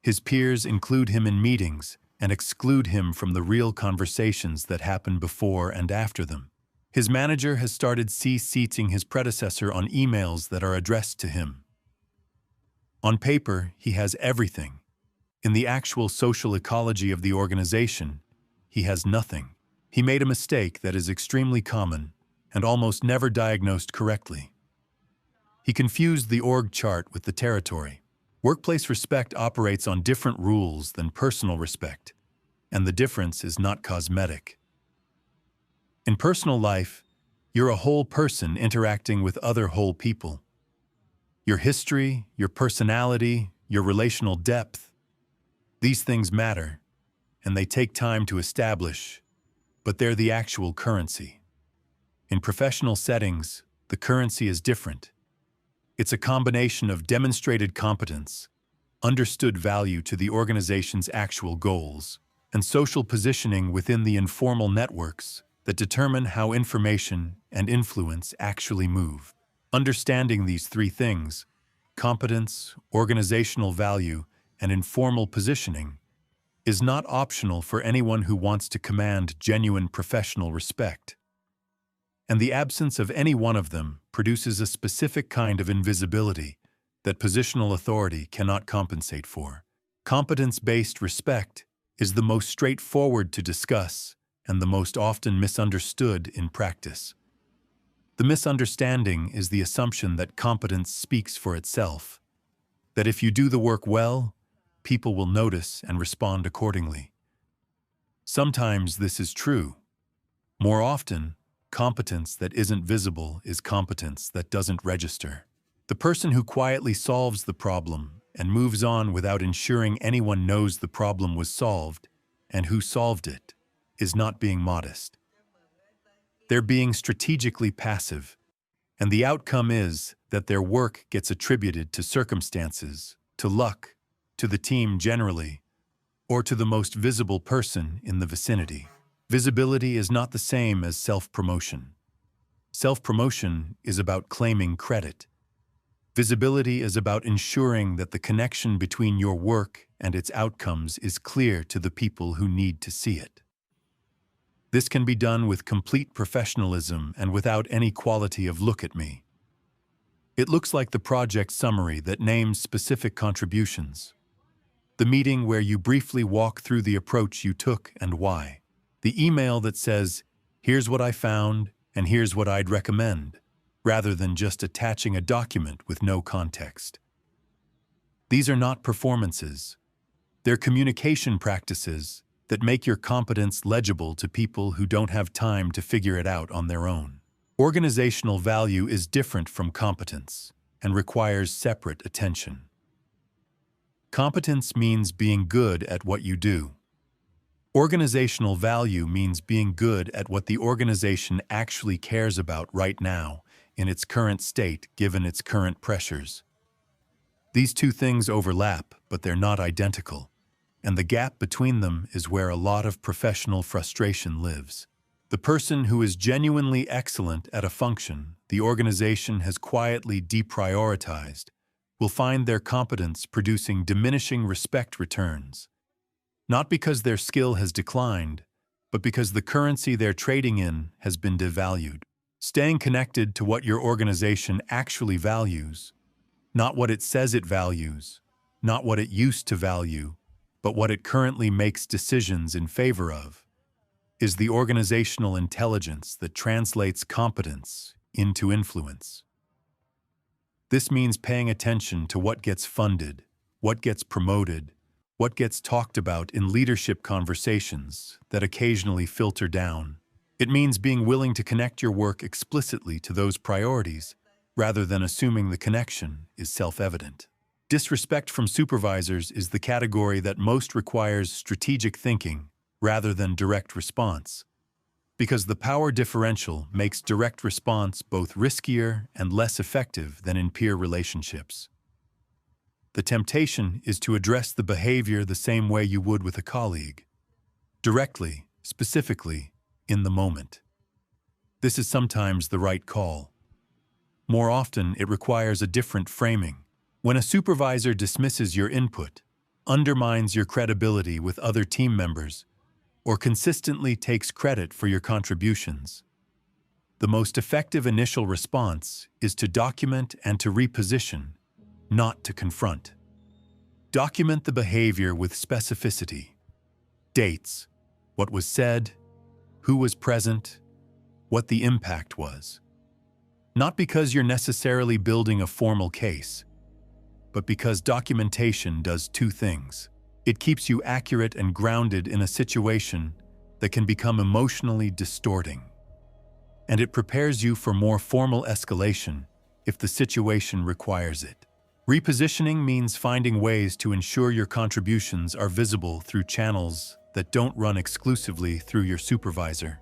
[SPEAKER 1] His peers include him in meetings and exclude him from the real conversations that happen before and after them. His manager has started CCing his predecessor on emails that are addressed to him. On paper, he has everything. In the actual social ecology of the organization, he has nothing. He made a mistake that is extremely common and almost never diagnosed correctly. He confused the org chart with the territory. Workplace respect operates on different rules than personal respect, and the difference is not cosmetic. In personal life, you're a whole person interacting with other whole people. Your history, your personality, your relational depth, these things matter, and they take time to establish, but they're the actual currency. In professional settings, the currency is different. It's a combination of demonstrated competence, understood value to the organization's actual goals, and social positioning within the informal networks that determine how information and influence actually move. Understanding these three things, competence, organizational value, and informal positioning, is not optional for anyone who wants to command genuine professional respect. And the absence of any one of them produces a specific kind of invisibility that positional authority cannot compensate for. Competence-based respect is the most straightforward to discuss and the most often misunderstood in practice. The misunderstanding is the assumption that competence speaks for itself, that if you do the work well, people will notice and respond accordingly. Sometimes this is true. More often, competence that isn't visible is competence that doesn't register. The person who quietly solves the problem and moves on without ensuring anyone knows the problem was solved and who solved it is not being modest. They're being strategically passive, and the outcome is that their work gets attributed to circumstances, to luck, to the team generally, or to the most visible person in the vicinity. Visibility is not the same as self-promotion. Self-promotion is about claiming credit. Visibility is about ensuring that the connection between your work and its outcomes is clear to the people who need to see it. This can be done with complete professionalism and without any quality of "look at me." It looks like the project summary that names specific contributions. The meeting where you briefly walk through the approach you took and why. The email that says, "Here's what I found and here's what I'd recommend," rather than just attaching a document with no context. These are not performances. They're communication practices that make your competence legible to people who don't have time to figure it out on their own. Organizational value is different from competence and requires separate attention. Competence means being good at what you do. Organizational value means being good at what the organization actually cares about right now in its current state given its current pressures. These two things overlap, but they're not identical, and the gap between them is where a lot of professional frustration lives. The person who is genuinely excellent at a function the organization has quietly deprioritized will find their competence producing diminishing respect returns, not because their skill has declined, but because the currency they're trading in has been devalued. Staying connected to what your organization actually values, not what it says it values, not what it used to value, but what it currently makes decisions in favor of, is the organizational intelligence that translates competence into influence. This means paying attention to what gets funded, what gets promoted, what gets talked about in leadership conversations that occasionally filter down. It means being willing to connect your work explicitly to those priorities, rather than assuming the connection is self-evident. Disrespect from supervisors is the category that most requires strategic thinking rather than direct response, because the power differential makes direct response both riskier and less effective than in peer relationships. The temptation is to address the behavior the same way you would with a colleague, directly, specifically, in the moment. This is sometimes the right call. More often, it requires a different framing. When a supervisor dismisses your input, undermines your credibility with other team members, or consistently takes credit for your contributions, the most effective initial response is to document and to reposition, not to confront. Document the behavior with specificity. Dates, what was said, who was present, what the impact was. Not because you're necessarily building a formal case, but because documentation does two things. It keeps you accurate and grounded in a situation that can become emotionally distorting, and it prepares you for more formal escalation if the situation requires it. Repositioning means finding ways to ensure your contributions are visible through channels that don't run exclusively through your supervisor.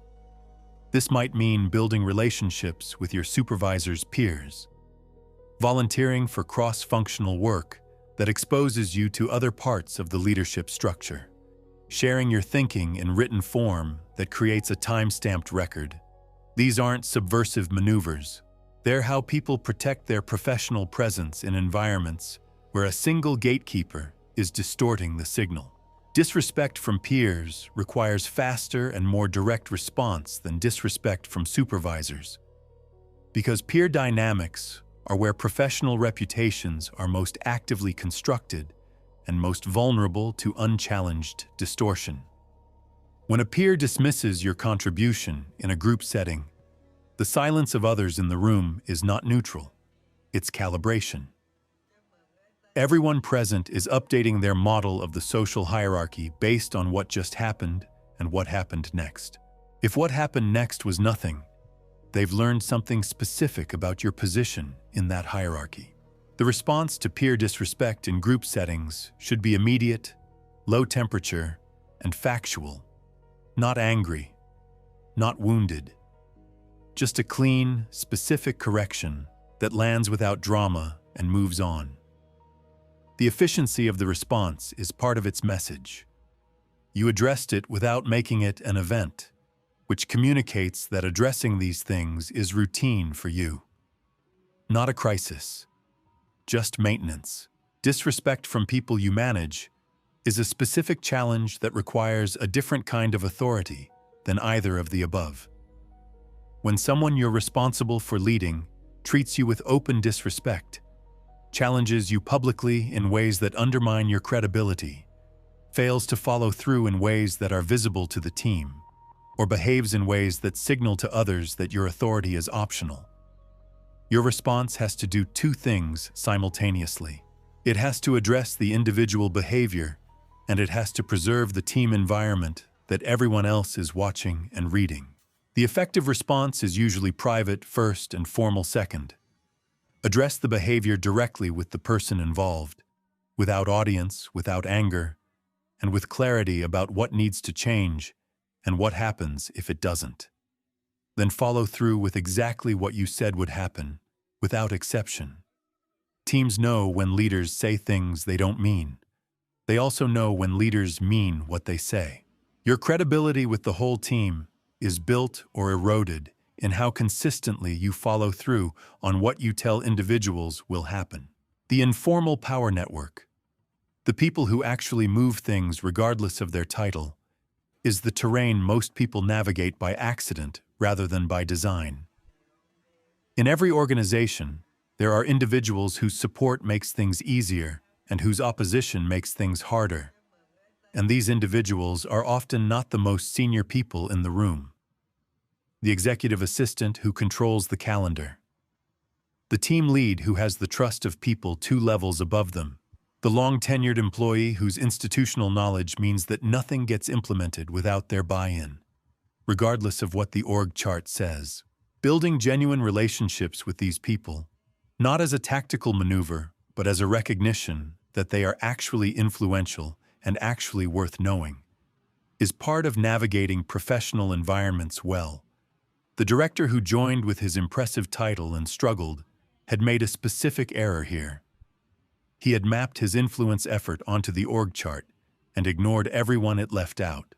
[SPEAKER 1] This might mean building relationships with your supervisor's peers, volunteering for cross-functional work that exposes you to other parts of the leadership structure, sharing your thinking in written form that creates a time-stamped record. These aren't subversive maneuvers. They're how people protect their professional presence in environments where a single gatekeeper is distorting the signal. Disrespect from peers requires faster and more direct response than disrespect from supervisors. Because peer dynamics are where professional reputations are most actively constructed and most vulnerable to unchallenged distortion. When a peer dismisses your contribution in a group setting, the silence of others in the room is not neutral, it's calibration. Everyone present is updating their model of the social hierarchy based on what just happened and what happened next. If what happened next was nothing, they've learned something specific about your position in that hierarchy. The response to peer disrespect in group settings should be immediate, low temperature, and factual. Not angry, not wounded. Just a clean, specific correction that lands without drama and moves on. The efficiency of the response is part of its message. You addressed it without making it an event, which communicates that addressing these things is routine for you. Not a crisis, just maintenance. Disrespect from people you manage is a specific challenge that requires a different kind of authority than either of the above. When someone you're responsible for leading treats you with open disrespect, challenges you publicly in ways that undermine your credibility, fails to follow through in ways that are visible to the team, or behaves in ways that signal to others that your authority is optional, your response has to do two things simultaneously. It has to address the individual behavior, and it has to preserve the team environment that everyone else is watching and reading. The effective response is usually private first and formal second. Address the behavior directly with the person involved, without audience, without anger, and with clarity about what needs to change and what happens if it doesn't. Then follow through with exactly what you said would happen, without exception. Teams know when leaders say things they don't mean. They also know when leaders mean what they say. Your credibility with the whole team is built or eroded in how consistently you follow through on what you tell individuals will happen. The informal power network, the people who actually move things regardless of their title, is the terrain most people navigate by accident rather than by design. In every organization, there are individuals whose support makes things easier and whose opposition makes things harder. And these individuals are often not the most senior people in the room. The executive assistant who controls the calendar. The team lead who has the trust of people 2 levels above them. The long-tenured employee whose institutional knowledge means that nothing gets implemented without their buy-in, regardless of what the org chart says. Building genuine relationships with these people, not as a tactical maneuver, but as a recognition that they are actually influential and actually worth knowing, is part of navigating professional environments well. The director who joined with his impressive title and struggled had made a specific error here. He had mapped his influence effort onto the org chart and ignored everyone it left out.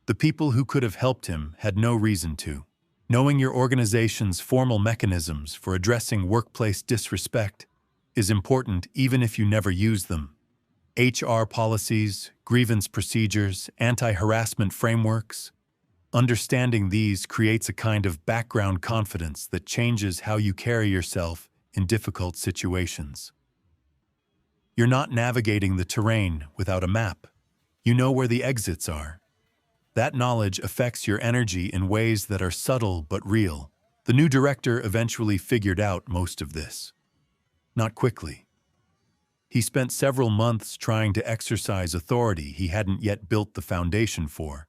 [SPEAKER 1] The people who could have helped him had no reason to. Knowing your organization's formal mechanisms for addressing workplace disrespect is important even if you never use them. HR policies, grievance procedures, anti-harassment frameworks. Understanding these creates a kind of background confidence that changes how you carry yourself in difficult situations. You're not navigating the terrain without a map. You know where the exits are. That knowledge affects your energy in ways that are subtle but real. The new director eventually figured out most of this. Not quickly. He spent several months trying to exercise authority he hadn't yet built the foundation for,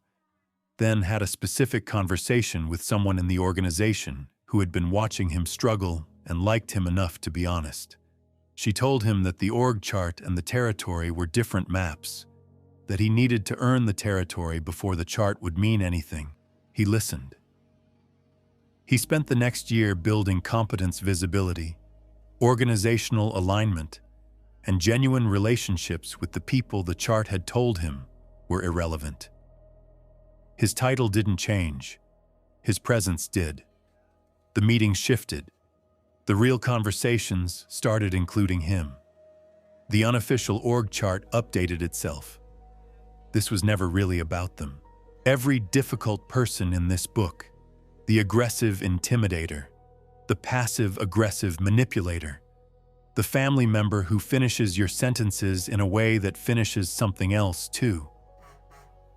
[SPEAKER 1] then had a specific conversation with someone in the organization who had been watching him struggle and liked him enough to be honest. She told him that the org chart and the territory were different maps, that he needed to earn the territory before the chart would mean anything. He listened. He spent the next year building competence visibility, organizational alignment, and genuine relationships with the people the chart had told him were irrelevant. His title didn't change. His presence did. The meeting shifted. The real conversations started including him. The unofficial org chart updated itself. This was never really about them. Every difficult person in this book, the aggressive intimidator, the passive-aggressive manipulator, the family member who finishes your sentences in a way that finishes something else too.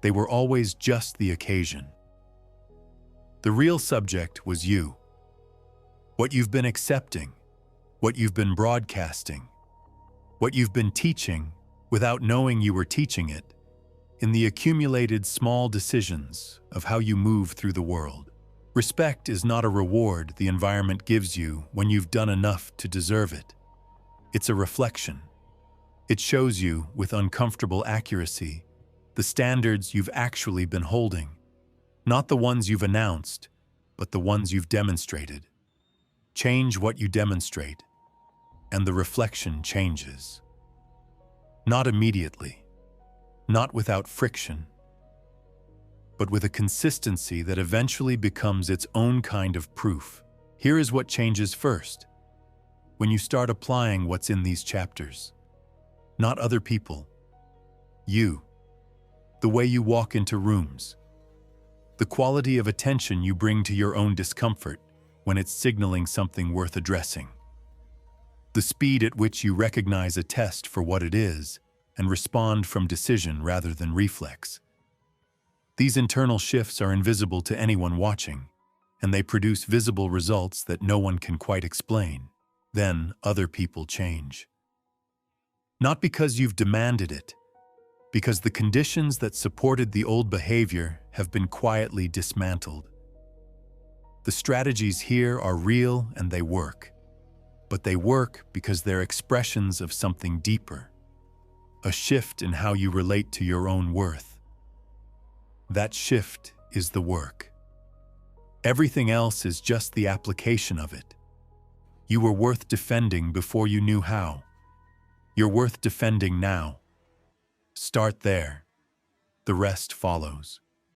[SPEAKER 1] They were always just the occasion. The real subject was you. What you've been accepting, what you've been broadcasting, what you've been teaching without knowing you were teaching it, in the accumulated small decisions of how you move through the world. Respect is not a reward the environment gives you when you've done enough to deserve it. It's a reflection. It shows you, with uncomfortable accuracy, the standards you've actually been holding, not the ones you've announced, but the ones you've demonstrated. Change what you demonstrate, and the reflection changes. Not immediately, not without friction, but with a consistency that eventually becomes its own kind of proof. Here is what changes first. When you start applying what's in these chapters, not other people, you. The way you walk into rooms, the quality of attention you bring to your own discomfort when it's signaling something worth addressing, the speed at which you recognize a test for what it is and respond from decision rather than reflex. These internal shifts are invisible to anyone watching, and they produce visible results that no one can quite explain. Then other people change. Not because you've demanded it, because the conditions that supported the old behavior have been quietly dismantled. The strategies here are real and they work, but they work because they're expressions of something deeper, a shift in how you relate to your own worth. That shift is the work. Everything else is just the application of it. You were worth defending before you knew how. You're worth defending now. Start there. The rest follows.